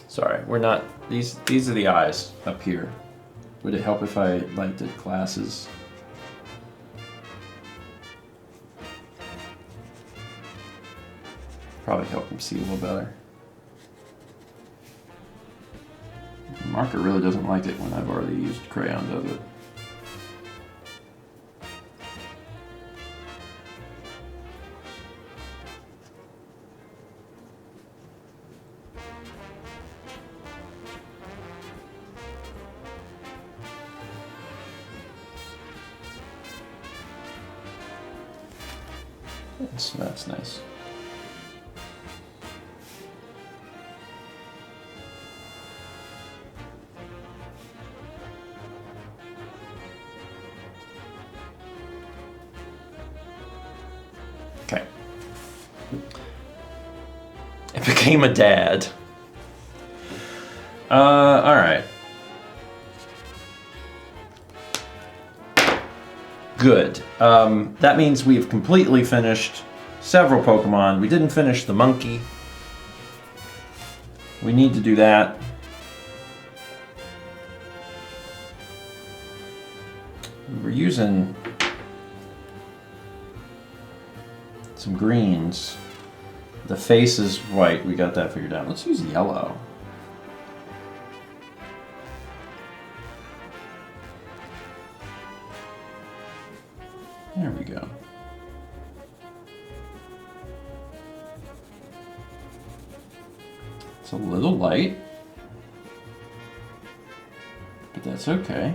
Sorry, we're not. These are the eyes up here. Would it help if I like did glasses? Probably help him see a little better. The marker really doesn't like it when I've already used crayon, does it? That's nice. Okay. It became a dad. All right. Good. That means we've completely finished several Pokemon. We didn't finish the monkey. We need to do that. We're using some greens. The face is white. We got that figured out. Let's use yellow. There we go. It's a little light, but that's okay.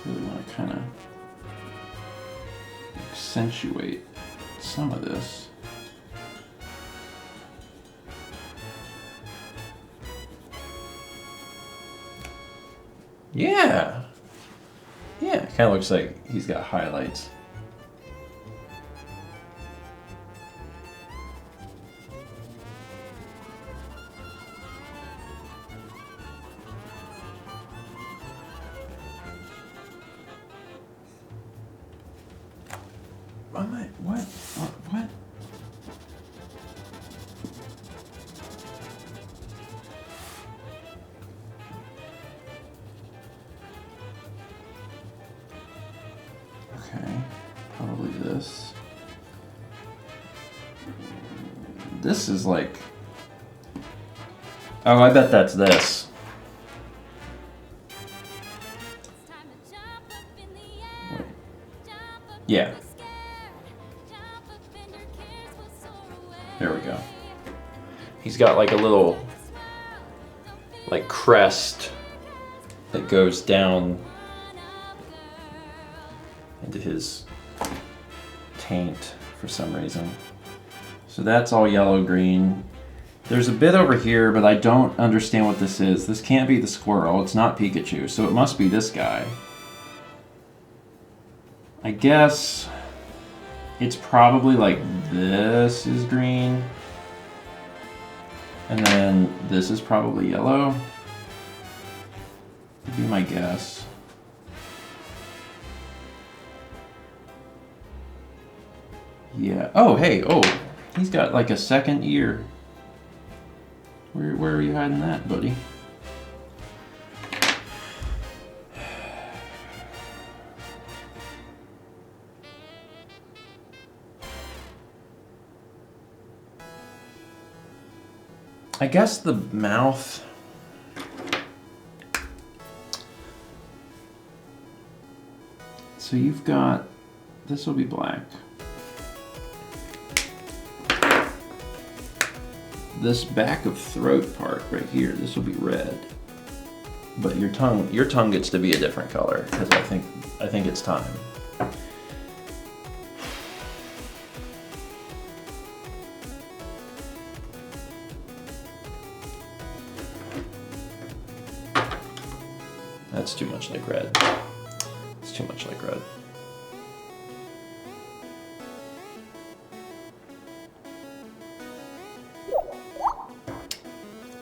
Really want to kind of accentuate some of this. Yeah. Yeah, kind of looks like he's got highlights. What? Okay. probably this. This is like... Oh, I bet that's this. Wait. Yeah. There we go. He's got like a little, like, crest that goes down into his taint for some reason. So that's all yellow-green. There's a bit over here, but I don't understand what this is. This can't be the squirrel. It's not Pikachu, so it must be this guy. I guess it's probably like this is green. And then this is probably yellow. Would be my guess. Yeah. Oh, hey. Oh, he's got like a second ear. Where are you hiding that, buddy? I guess the mouth. So you've got, this will be black. This back of throat part right here, this will be red. But your tongue gets to be a different color because I think it's time. That's too much like red. It's too much like red.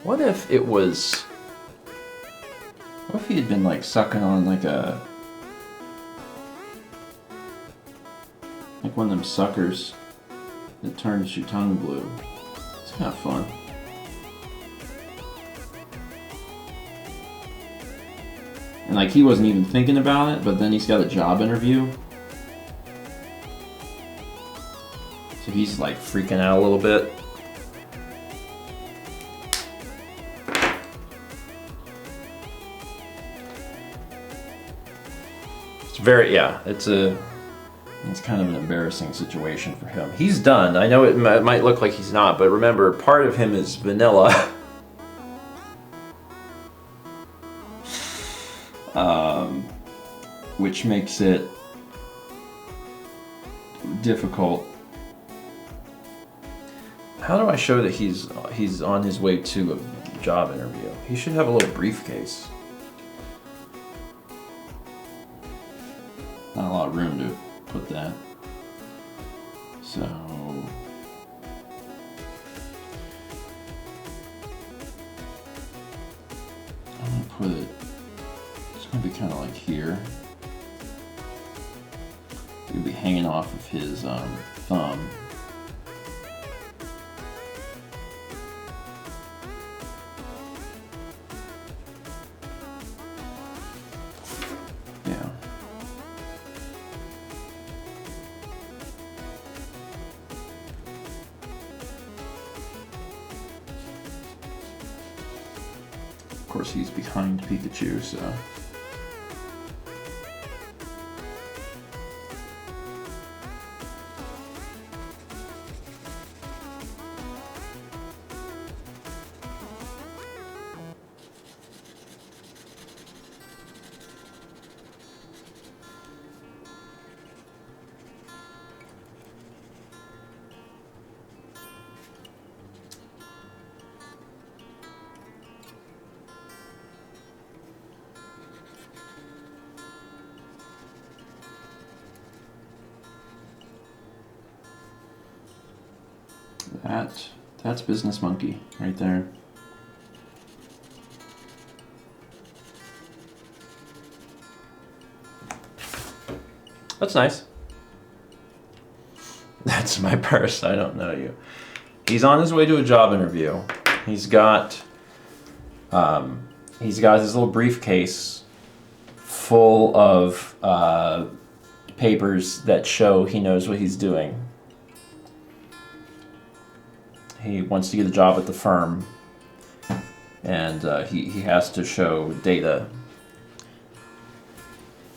What if it was... What if he had been like sucking on like one of them suckers that turns your tongue blue? It's kind of fun. And like he wasn't even thinking about it, but then he's got a job interview. So he's like freaking out a little bit. It's very, yeah, it's kind of an embarrassing situation for him. He's done. I know it might look like he's not, but remember, part of him is vanilla. Which makes it difficult. How do I show that he's on his way to a job interview? He should have a little briefcase. Not a lot of room to put that. So I'm gonna put it, it's gonna be kind of like here. It's gonna be hanging off of his thumb. Yeah. Of course, he's behind Pikachu, so. That's Business Monkey right there. That's nice. That's my purse. I don't know you. He's on his way to a job interview. He's got his little briefcase full of papers that show he knows what he's doing. He wants to get a job at the firm, and he has to show data.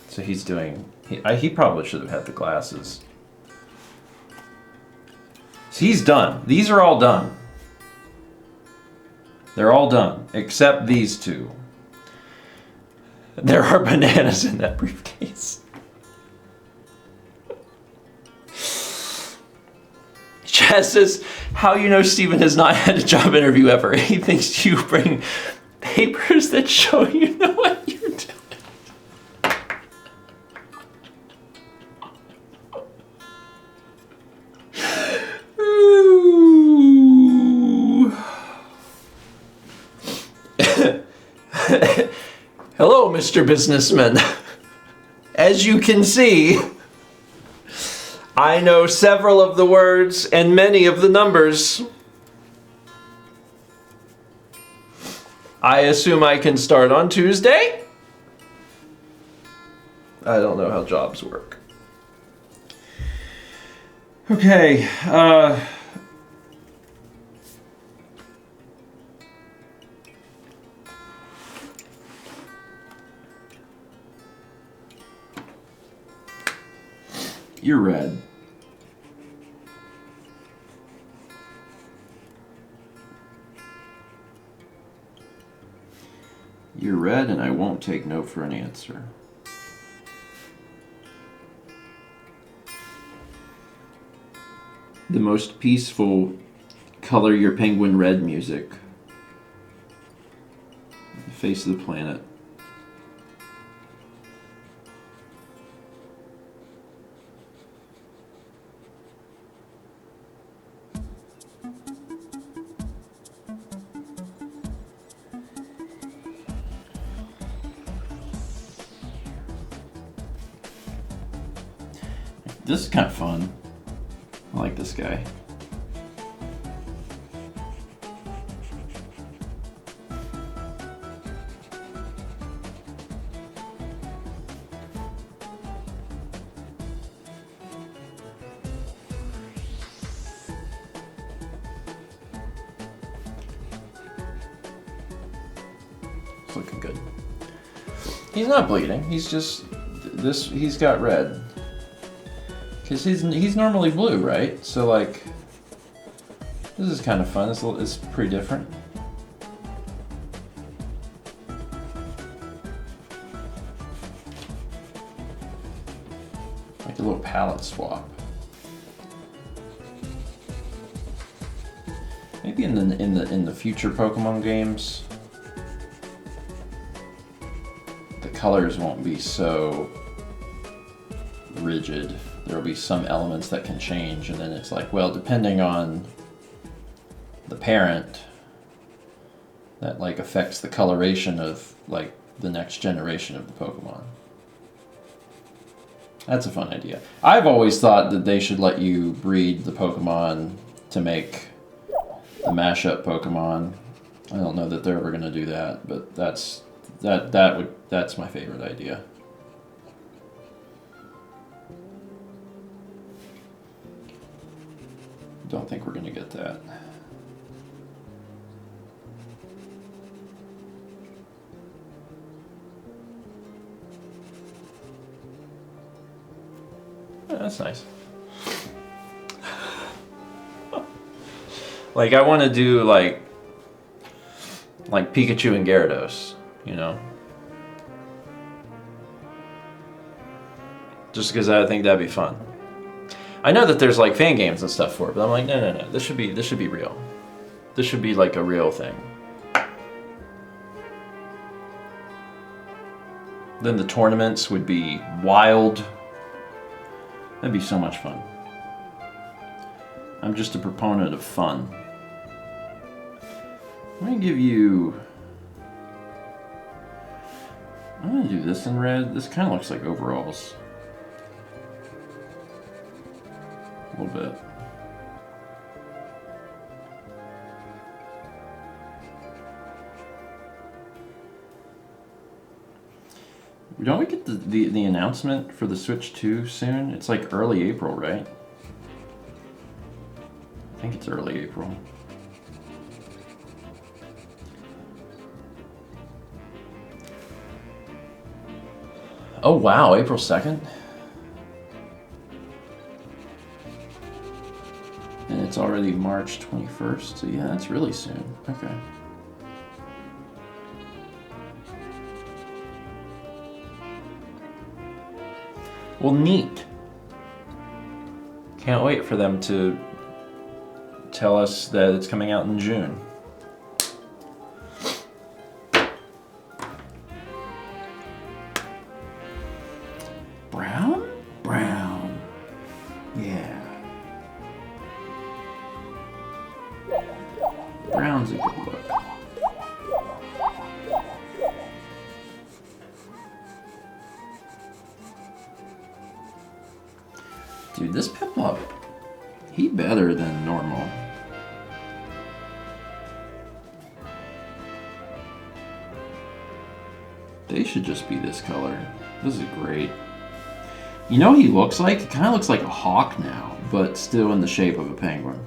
So he's doing... He probably should have had the glasses. So he's done. These are all done. They're all done, except these two. There are bananas in that briefcase. Chaz says, how you know Steven has not had a job interview ever? He thinks you bring papers that show you know what you're doing. Hello, Mr. Businessman. As you can see, I know several of the words and many of the numbers. I assume I can start on Tuesday? I don't know how jobs work. Okay, you're red. You're red, and I won't take no for an answer. The most peaceful color your penguin red music. The face of the planet. This is kind of fun. I like this guy. It's looking good. He's not bleeding. He's just this. He's got red. Because he's normally blue, right? So, like, this is kind of fun. It's pretty different. Like a little palette swap. Maybe in the future Pokemon games, the colors won't be so rigid. There will be some elements that can change, and then it's like, well, depending on the parent, that like affects the coloration of like the next generation of the Pokemon. That's a fun idea. I've always thought that they should let you breed the Pokemon to make the mashup Pokemon. I don't know that they're ever going to do that, but that's my favorite idea. Don't think we're going to get that. Yeah, that's nice. Like, I want to do like Pikachu and Gyarados, you know? Just because I think that'd be fun. I know that there's like fan games and stuff for it, but I'm like, no. This should be real. This should be like a real thing. Then the tournaments would be wild. That'd be so much fun. I'm just a proponent of fun. I'm gonna give you... I'm gonna do this in red. This kind of looks like overalls. A little bit. Don't we get the announcement for the Switch 2 soon? It's like early April, right? I think it's early April. Oh wow, April 2nd? And it's already March 21st, so yeah, that's really soon. Okay. Well, neat. Can't wait for them to tell us that it's coming out in June. Brown? Brown. Yeah. Brown's a good look. Dude, this Piplup, he better than normal. They should just be this color. This is great. You know what he looks like? He kind of looks like a hawk now, but still in the shape of a penguin.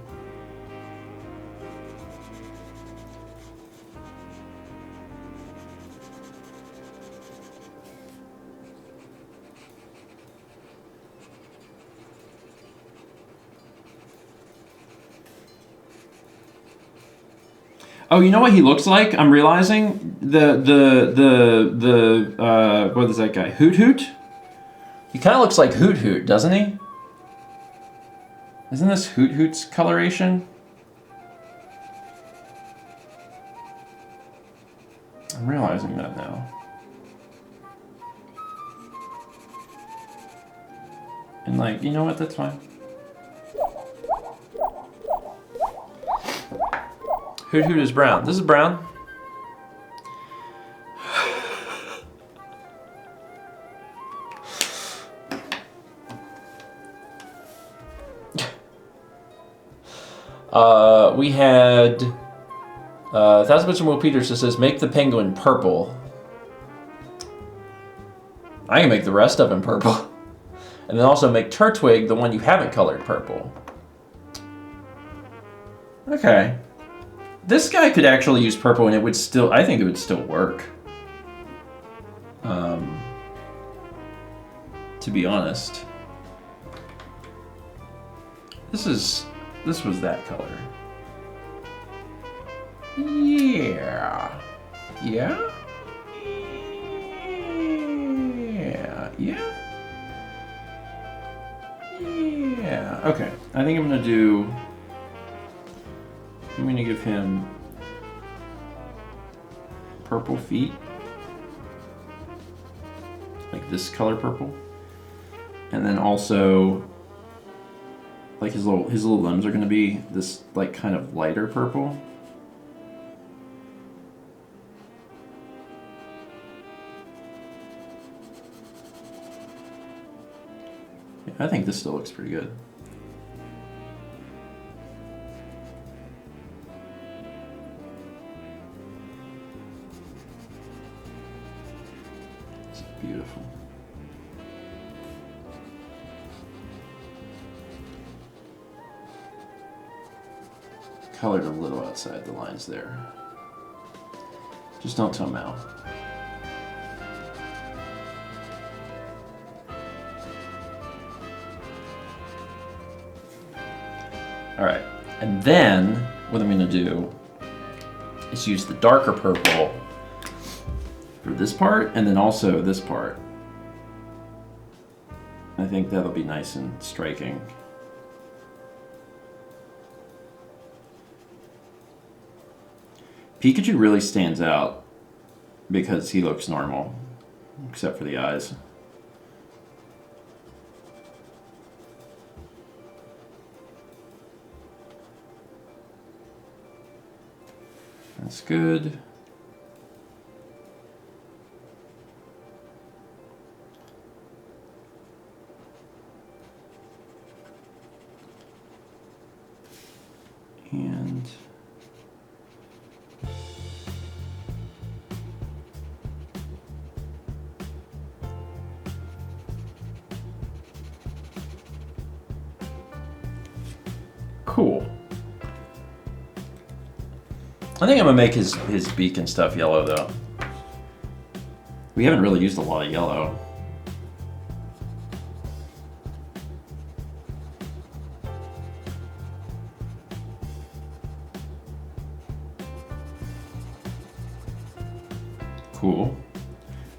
Oh, you know what he looks like? I'm realizing what is that guy? Hoot Hoot? He kind of looks like Hoot Hoot, doesn't he? Isn't this Hoot Hoot's coloration? I'm realizing that now. And like, you know what? That's fine. Hoot Hoot is brown. This is brown. We had Thousand Bits from Will Peters that says, make the penguin purple. I can make the rest of him purple. And then also make Turtwig, the one you haven't colored, purple. Okay. This guy could actually use purple and it would still, I think it would still work. To be honest. This was that color. Yeah. Yeah? Yeah. Yeah? Yeah. Okay. I think I'm gonna give him purple feet. Like this color purple. And then also like his little limbs are gonna be this like kind of lighter purple. Yeah, I think this still looks pretty good. It's beautiful. Colored a little outside the lines there. Just don't tell Mal. Alright, and then what I'm gonna do is use the darker purple for this part, and then also this part. I think that'll be nice and striking. Pikachu really stands out because he looks normal, except for the eyes. That's good. And Cool. I think I'm gonna make his beak and stuff yellow though. We haven't really used a lot of yellow. Cool.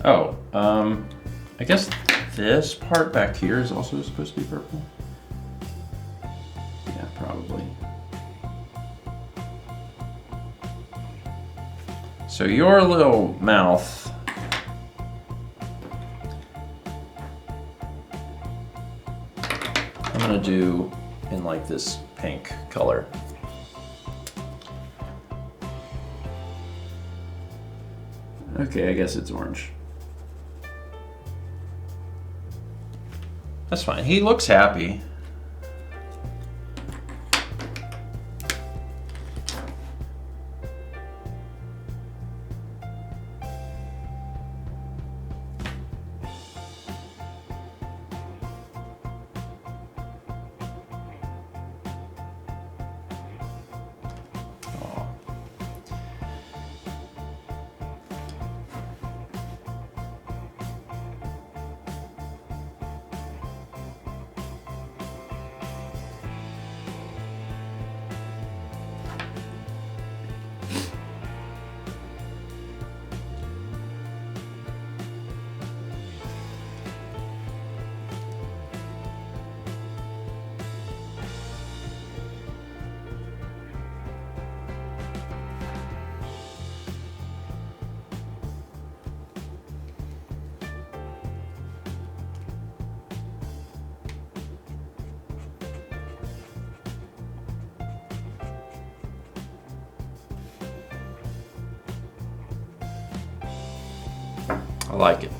Oh, I guess this part back here is also supposed to be purple. Yeah, probably. So your little mouth. I'm gonna do in like this pink color. Okay, I guess it's orange. That's fine. He looks happy. I like it.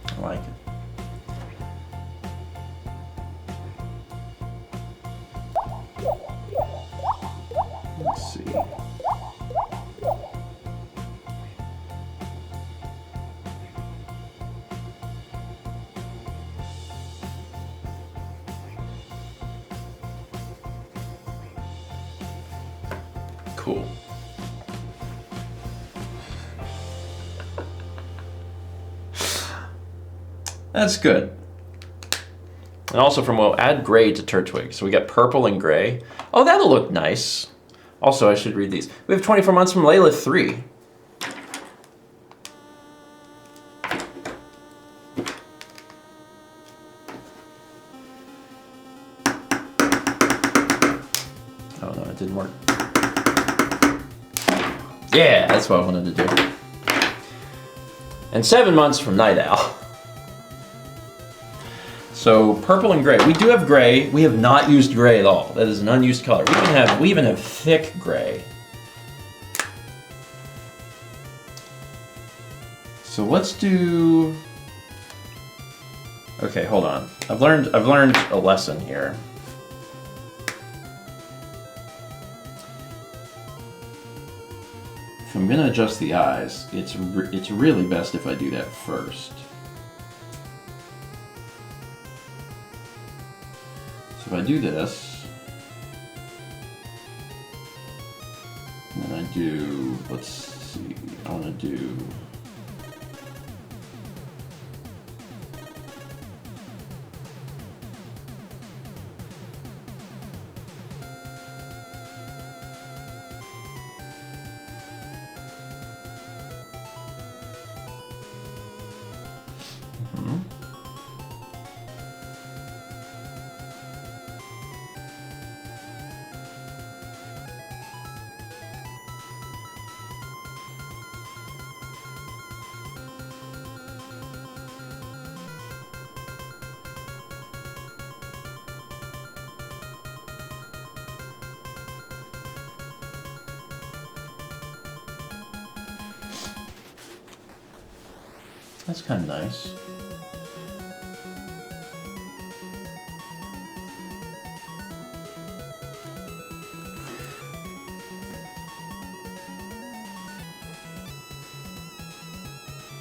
I like it. Let's see. Cool. That's good. And also from, well, add gray to Turtwig. So we got purple and gray. Oh, that'll look nice. Also, I should read these. We have 24 months from Layla 3. Oh no, it didn't work. Yeah, that's what I wanted to do. And 7 months from Night Owl. So purple and gray. We do have gray. We have not used gray at all. That is an unused color. We even have thick gray. So let's do. Okay, hold on. I've learned a lesson here. If I'm gonna adjust the eyes, it's really best if I do that first. So if I do this, and then I do, let's see, I want to do, that's kind of nice.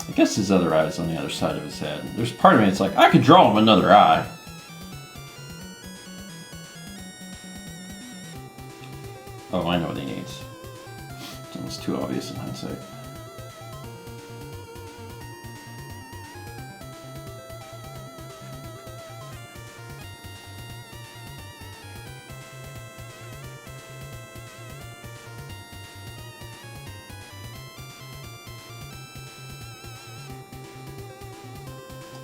I guess his other eye is on the other side of his head. There's part of me that's like, I could draw him another eye. Oh, I know what he needs. It's too obvious in hindsight.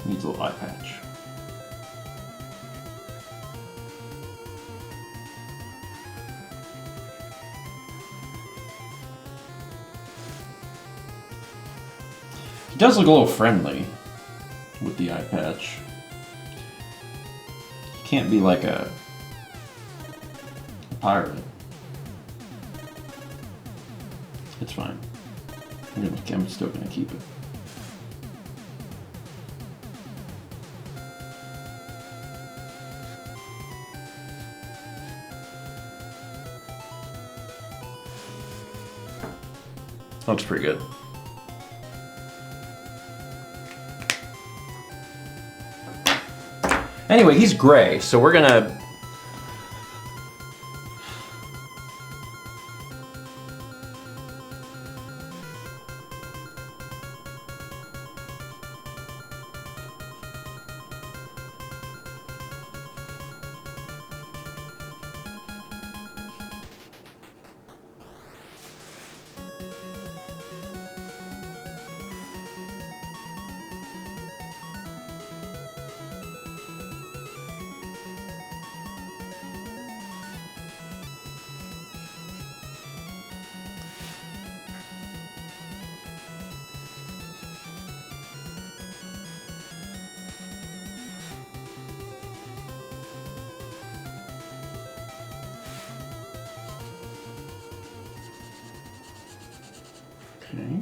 Needs a little eye patch. He does look a little friendly with the eye patch. He can't be like a pirate. It's fine. I'm still gonna keep it. Looks pretty good. Anyway, he's gray, so we're gonna... Okay.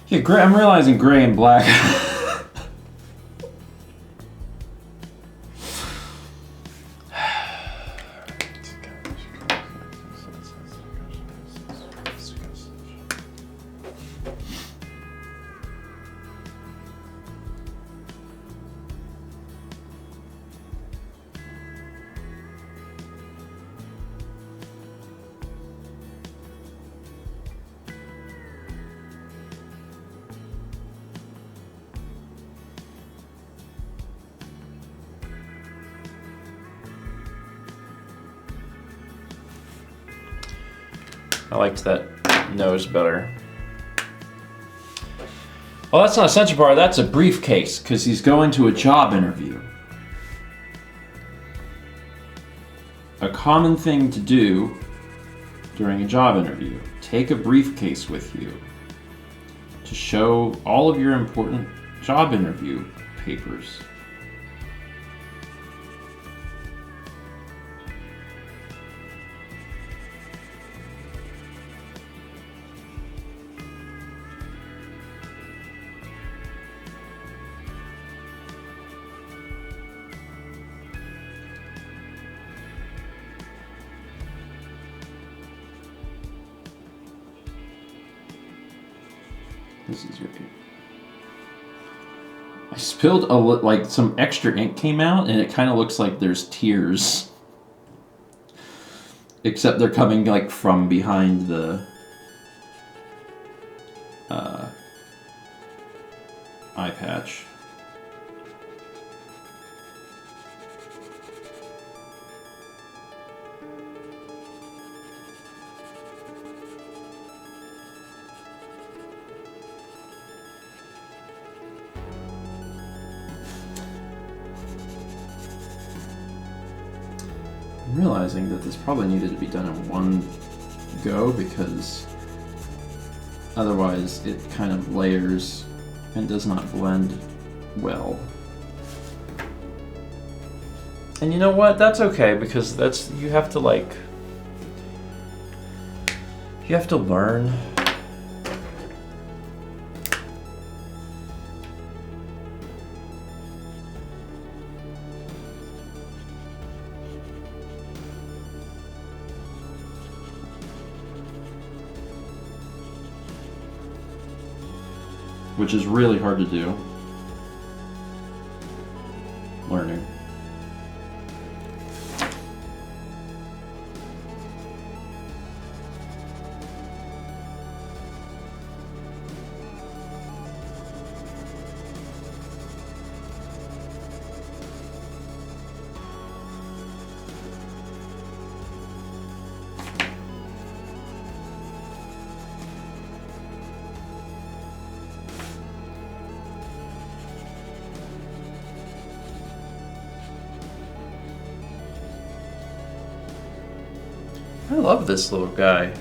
Yeah, gray, I'm realizing gray and black. I liked that nose better. Well, that's not a sensor bar, that's a briefcase, because he's going to a job interview. A common thing to do during a job interview. Take a briefcase with you to show all of your important job interview papers. This is great. I spilled like some extra ink came out, and it kind of looks like there's tears. Except they're coming like from behind the eye patch. I'm realizing that this probably needed to be done in one go because otherwise it kind of layers and does not blend well. And you know what? That's okay because you have to learn. which is really hard to do. Learning. I love this little guy.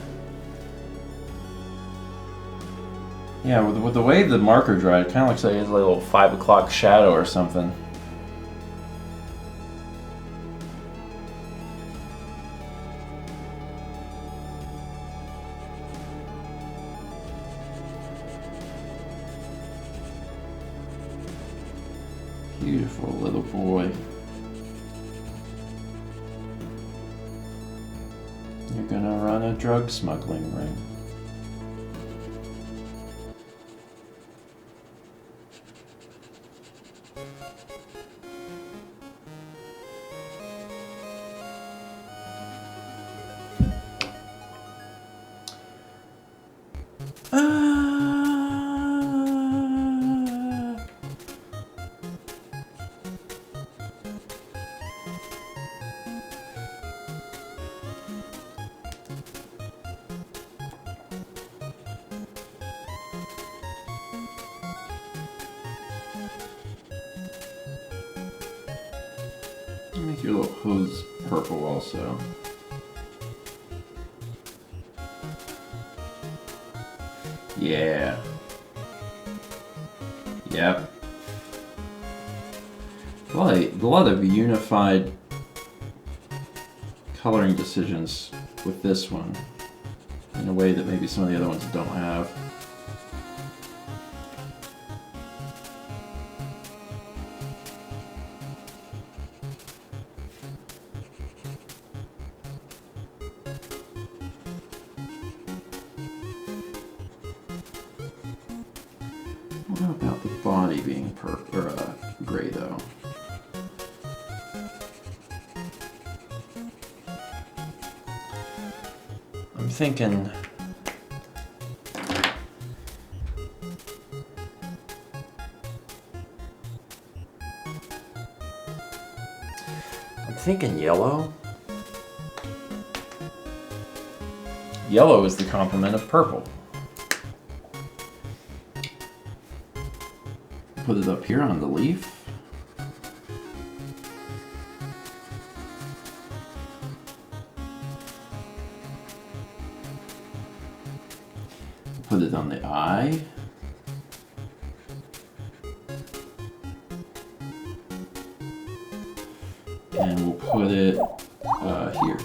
Yeah, with the way the marker dried, it kind of looks like It's a little 5 o'clock shadow or something. beautiful little boy. You're gonna run a drug smuggling ring. Make your little hose purple also. Yeah. Yep. A lot of unified coloring decisions with this one in a way that maybe some of the other ones don't have. What about the body being gray though? I'm thinking. I'm thinking yellow. Yellow is the complement of purple. Put it up here on the leaf. Put it on the eye. And we'll put it here.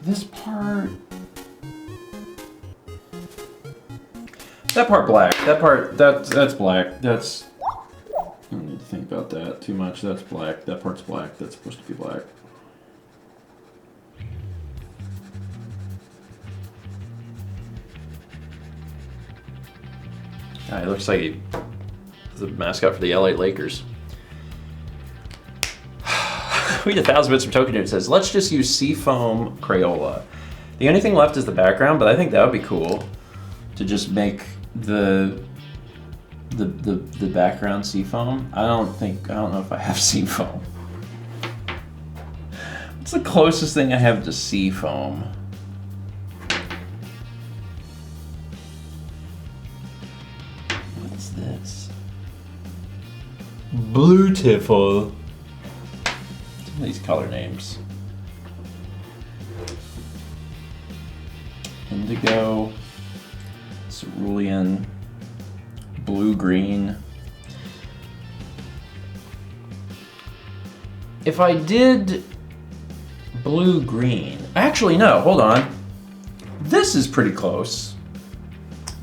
This part... That part black. That part, That's black. That's... I don't need to think about that too much. That's black. That part's black. That's supposed to be black. it looks like he's the mascot for the LA Lakers. We had 1,000 bits from Token Dude says, let's just use Seafoam Crayola. The only thing left is the background, but I think that would be cool to just make the background Seafoam. I don't know if I have Seafoam. What's the closest thing I have to Seafoam? Beautiful. Some of these color names. Indigo, cerulean, blue-green. If I did blue-green, actually no, hold on. This is pretty close.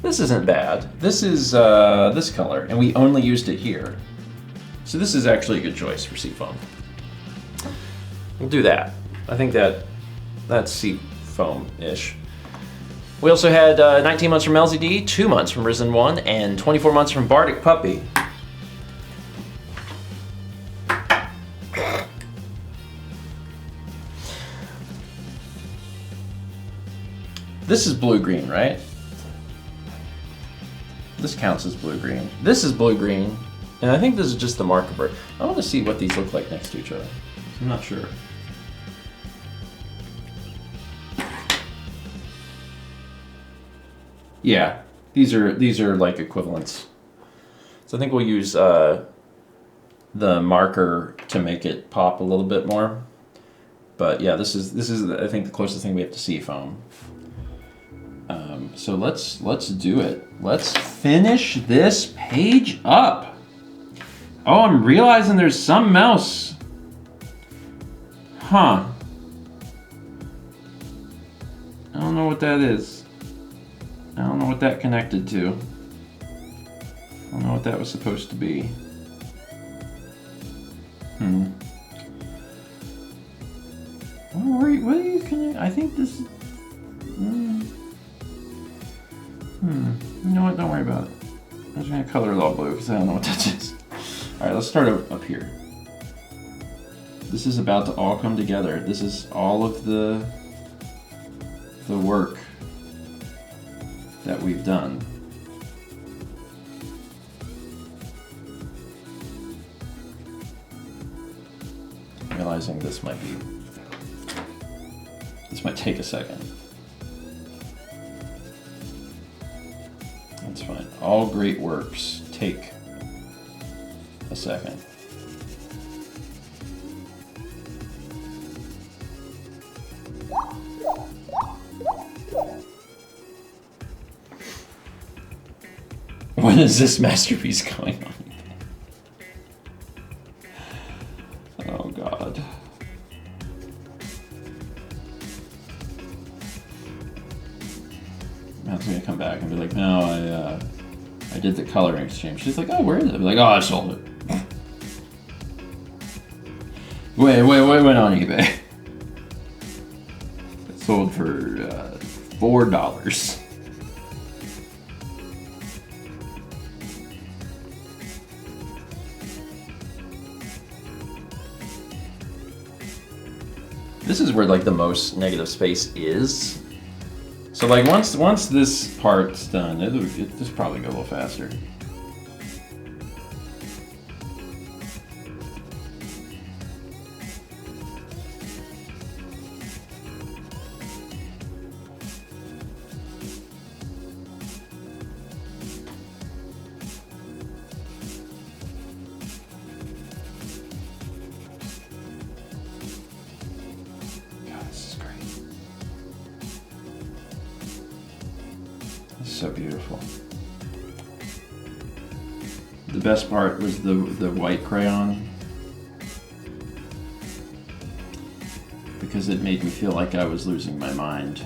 This isn't bad. This is this color, and we only used it here. So this is actually a good choice for Seafoam. We'll do that. I think that's Seafoam-ish. We also had 19 months from LZD, 2 months from Risen 1, and 24 months from Bardic Puppy. This is blue-green, right? This counts as blue-green. This is blue-green, and I think this is just the marker bird. I want to see what these look like next to each other. I'm not sure. Yeah, these are like equivalents. So I think we'll use the marker to make it pop a little bit more. But yeah, this is I think the closest thing we have to Seafoam. So let's do it. Let's finish this page up. Oh, I'm realizing there's something else. Huh. I don't know what that is. I don't know what that connected to. I don't know what that was supposed to be. What are you connecting? I think this is... You know what? Don't worry about it. I'm just gonna color it all blue because I don't know what that is. All right, let's start up here. This is about to all come together. This is all of the work that we've done. Realizing this might take a second. That's fine. All great works take a second. When is this masterpiece going on? Oh God. Matt's gonna come back and be like, no, I did the coloring exchange. She's like, oh, where is it? I'll be like, oh, I sold it. Wait, went on eBay. It sold for $4. This is where like the most negative space is. So like once this part's done, it'll just probably go a little faster. So beautiful. The best part was the white crayon, because it made me feel like I was losing my mind.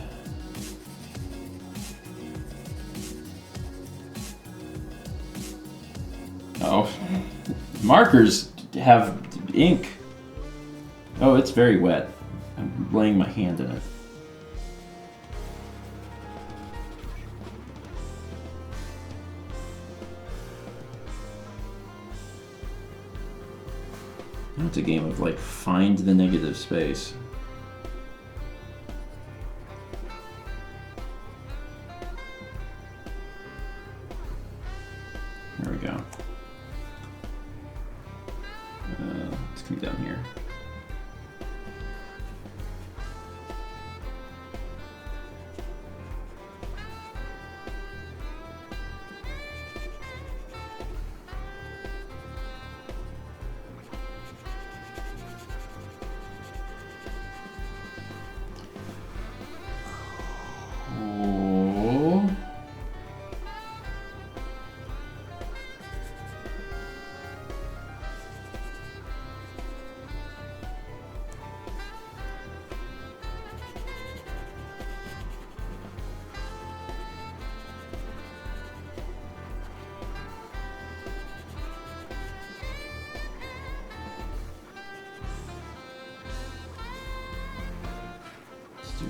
Oh, markers have ink. Oh, it's very wet. I'm laying my hand in it. It's a game of like find the negative space. There we go. Let's come down here.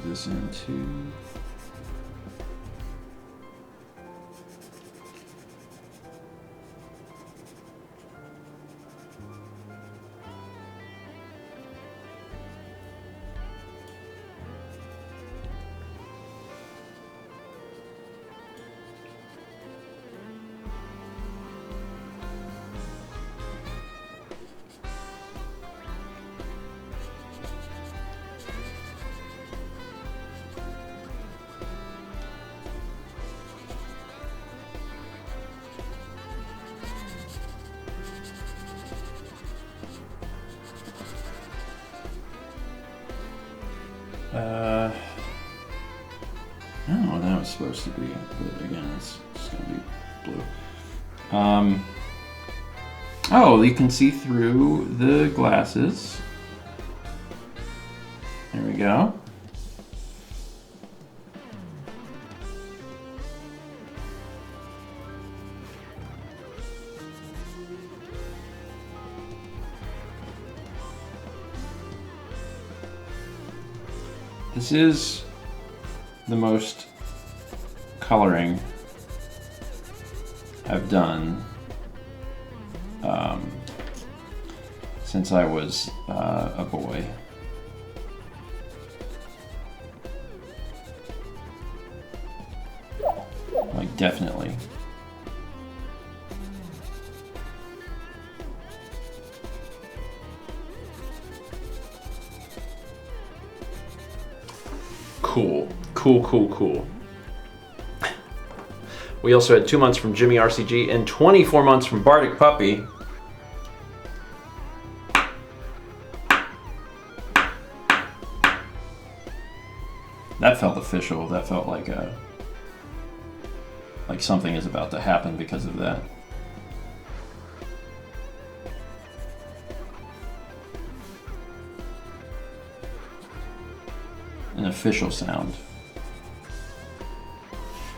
this into... I don't know what that was supposed to be, but again, it's just gonna be blue. Oh, you can see through the glasses. There we go. This is the most coloring I've done since I was a boy. Like, definitely. Cool. We also had 2 months from Jimmy RCG and 24 months from Bardic Puppy. That felt official. That felt like something is about to happen because of that. An official sound.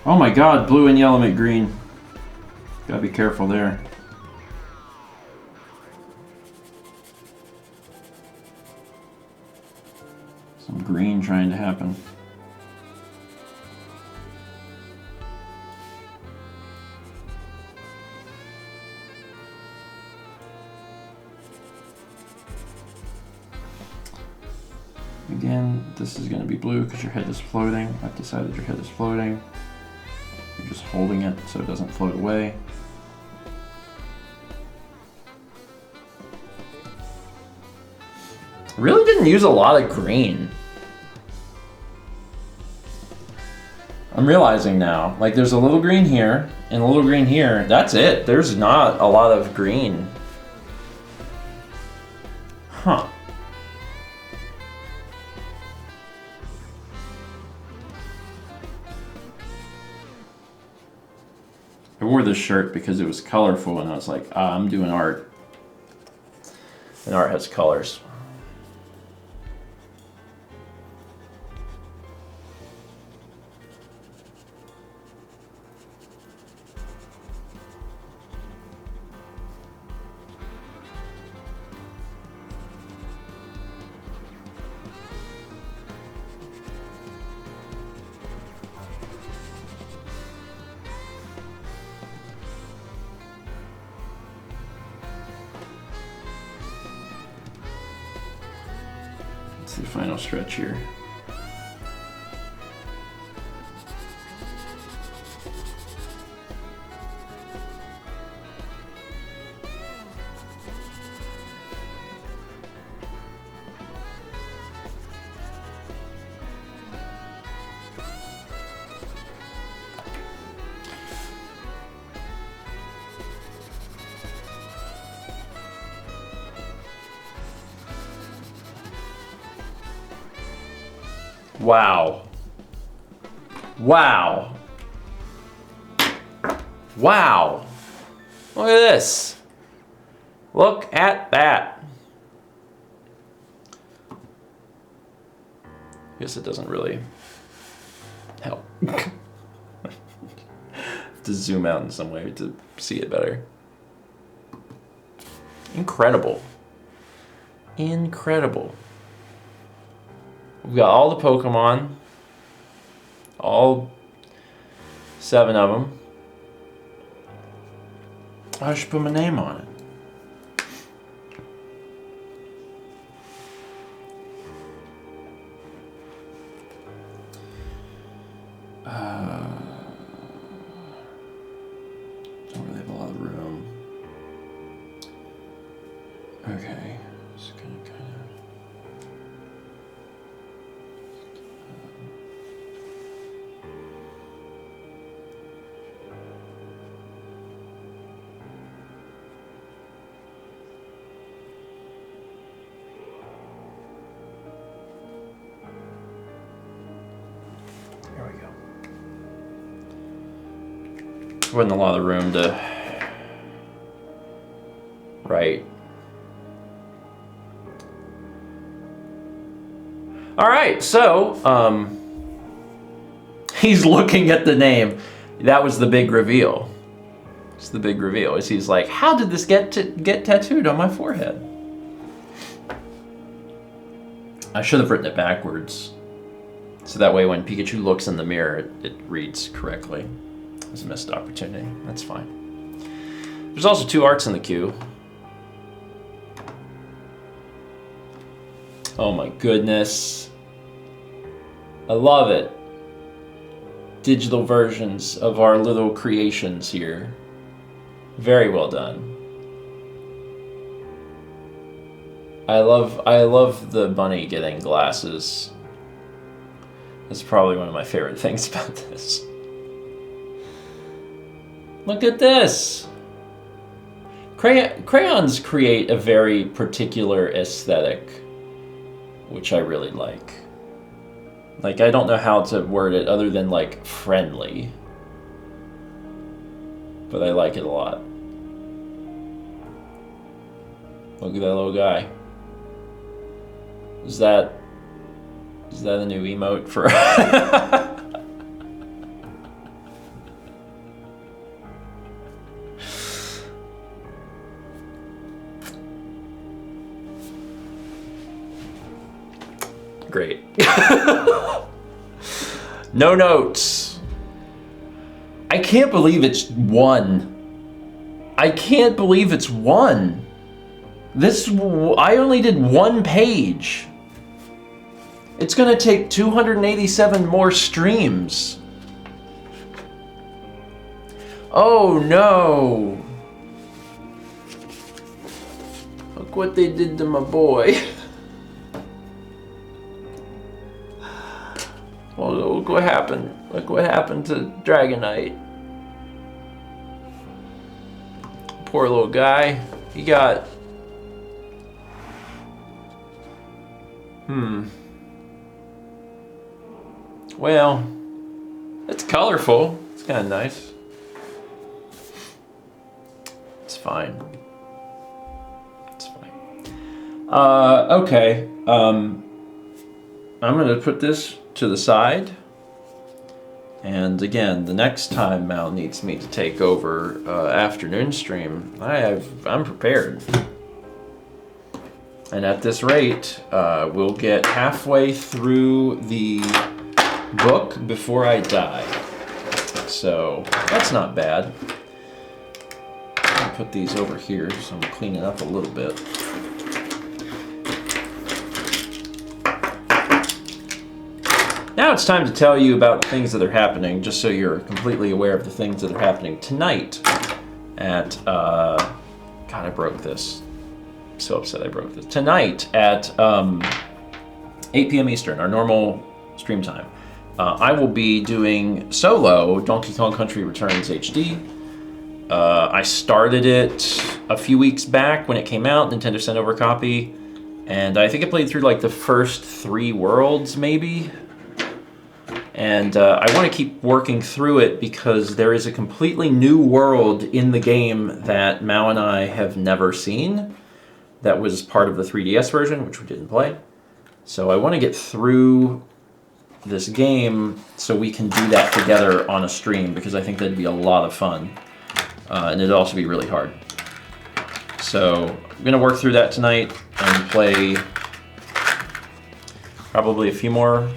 Oh my god, blue and yellow make green. Gotta be careful there. Some green trying to happen. Again, this is going to be blue because your head is floating. I've decided your head is floating. You're just holding it so it doesn't float away. Really didn't use a lot of green. I'm realizing now, like there's a little green here and a little green here. That's it. There's not a lot of green. Huh. I wore this shirt because it was colorful and I was like, I'm doing art. And art has colors. The final stretch here. Wow. Wow. Wow. Look at this. Look at that. I guess it doesn't really help. To zoom out in some way to see it better. Incredible. Incredible. We've got all the Pokemon. All 7 of them. I should put my name on it. Don't really have a lot of room. Okay, just gonna kind of. There we go. There wasn't a lot of room to write. All right, so he's looking at the name. That was the big reveal. It's the big reveal. Is he's like, how did this get tattooed on my forehead? I should have written it backwards, so that way when Pikachu looks in the mirror, it reads correctly. It was a missed opportunity. That's fine. There's also 2 arts in the queue. Oh my goodness. I love it. Digital versions of our little creations here. Very well done. I love the bunny getting glasses. That's probably one of my favorite things about this. Look at this. Crayons create a very particular aesthetic, which I really like. Like, I don't know how to word it other than, like, friendly. But I like it a lot. Look at that little guy. Is that a new emote for... Great. No notes. I can't believe it's 1. I can't believe it's 1. I only did 1 page. It's gonna take 287 more streams. Oh no. Look what they did to my boy. Well, look what happened. Look what happened to Dragonite. Poor little guy. He got... Well, it's colorful. It's kind of nice. It's fine. It's fine. Okay. I'm gonna put this to the side. And again, the next time Mal needs me to take over afternoon stream, I'm prepared. And at this rate, we'll get halfway through the book before I die. So that's not bad. I'll put these over here so I'm cleaning up a little bit. Now it's time to tell you about the things that are happening, just so you're completely aware of the things that are happening tonight at, God, I broke this. I'm so upset I broke this. Tonight at 8 p.m. Eastern, our normal stream time, I will be doing solo Donkey Kong Country Returns HD. I started it a few weeks back when it came out. Nintendo sent over a copy, and I think I played through like the first 3 worlds, maybe. And I want to keep working through it because there is a completely new world in the game that Mao and I have never seen. That was part of the 3DS version, which we didn't play. So I want to get through this game so we can do that together on a stream, because I think that'd be a lot of fun. And it'd also be really hard. So I'm going to work through that tonight and play probably a few more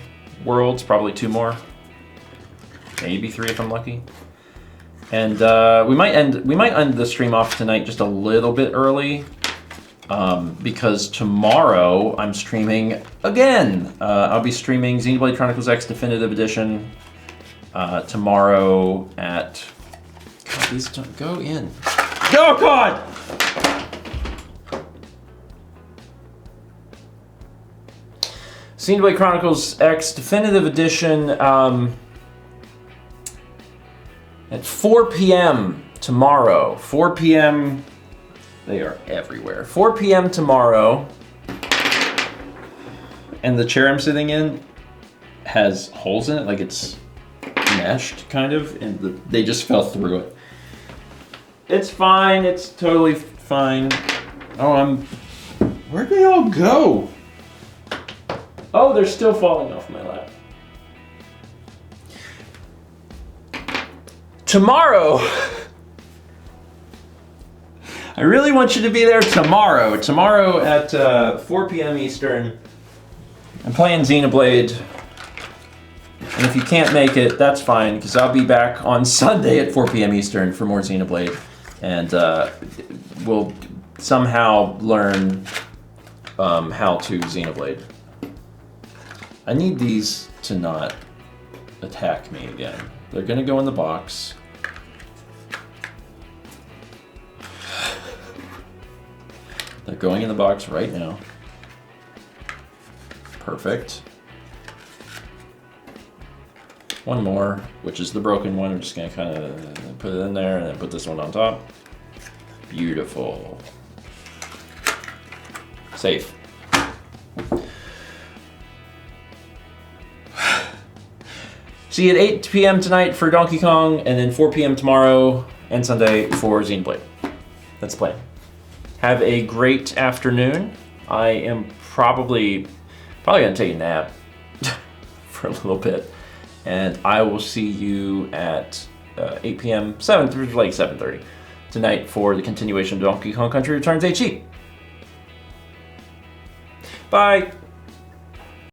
worlds, probably 2 more. maybe 3 if I'm lucky. And we might end the stream off tonight just a little bit early, because tomorrow I'm streaming again. I'll be streaming Xenoblade Chronicles X Definitive Edition tomorrow at. God, please don't go in. Oh God! Xenoblade Chronicles X Definitive Edition at 4 p.m. tomorrow. 4 p.m. They are everywhere. 4 p.m. tomorrow. And the chair I'm sitting in has holes in it, like it's meshed, kind of, and they just fell through it. It's fine. It's totally fine. Oh, where'd they all go? Oh, they're still falling off my lap. Tomorrow, I really want you to be there tomorrow. Tomorrow at 4 p.m. Eastern, I'm playing Xenoblade. And if you can't make it, that's fine, because I'll be back on Sunday at 4 p.m. Eastern for more Xenoblade. And we'll somehow learn how to Xenoblade. I need these to not attack me again. They're gonna go in the box. They're going in the box right now. Perfect. One more, which is the broken one. I'm just gonna kind of put it in there and then put this one on top. Beautiful. Safe. See you at 8 p.m. tonight for Donkey Kong, and then 4 p.m. tomorrow and Sunday for Xenoblade. That's the plan. Have a great afternoon. I am probably gonna take a nap for a little bit, and I will see you at 8 p.m. 7:30 tonight for the continuation of Donkey Kong Country Returns HE. Bye.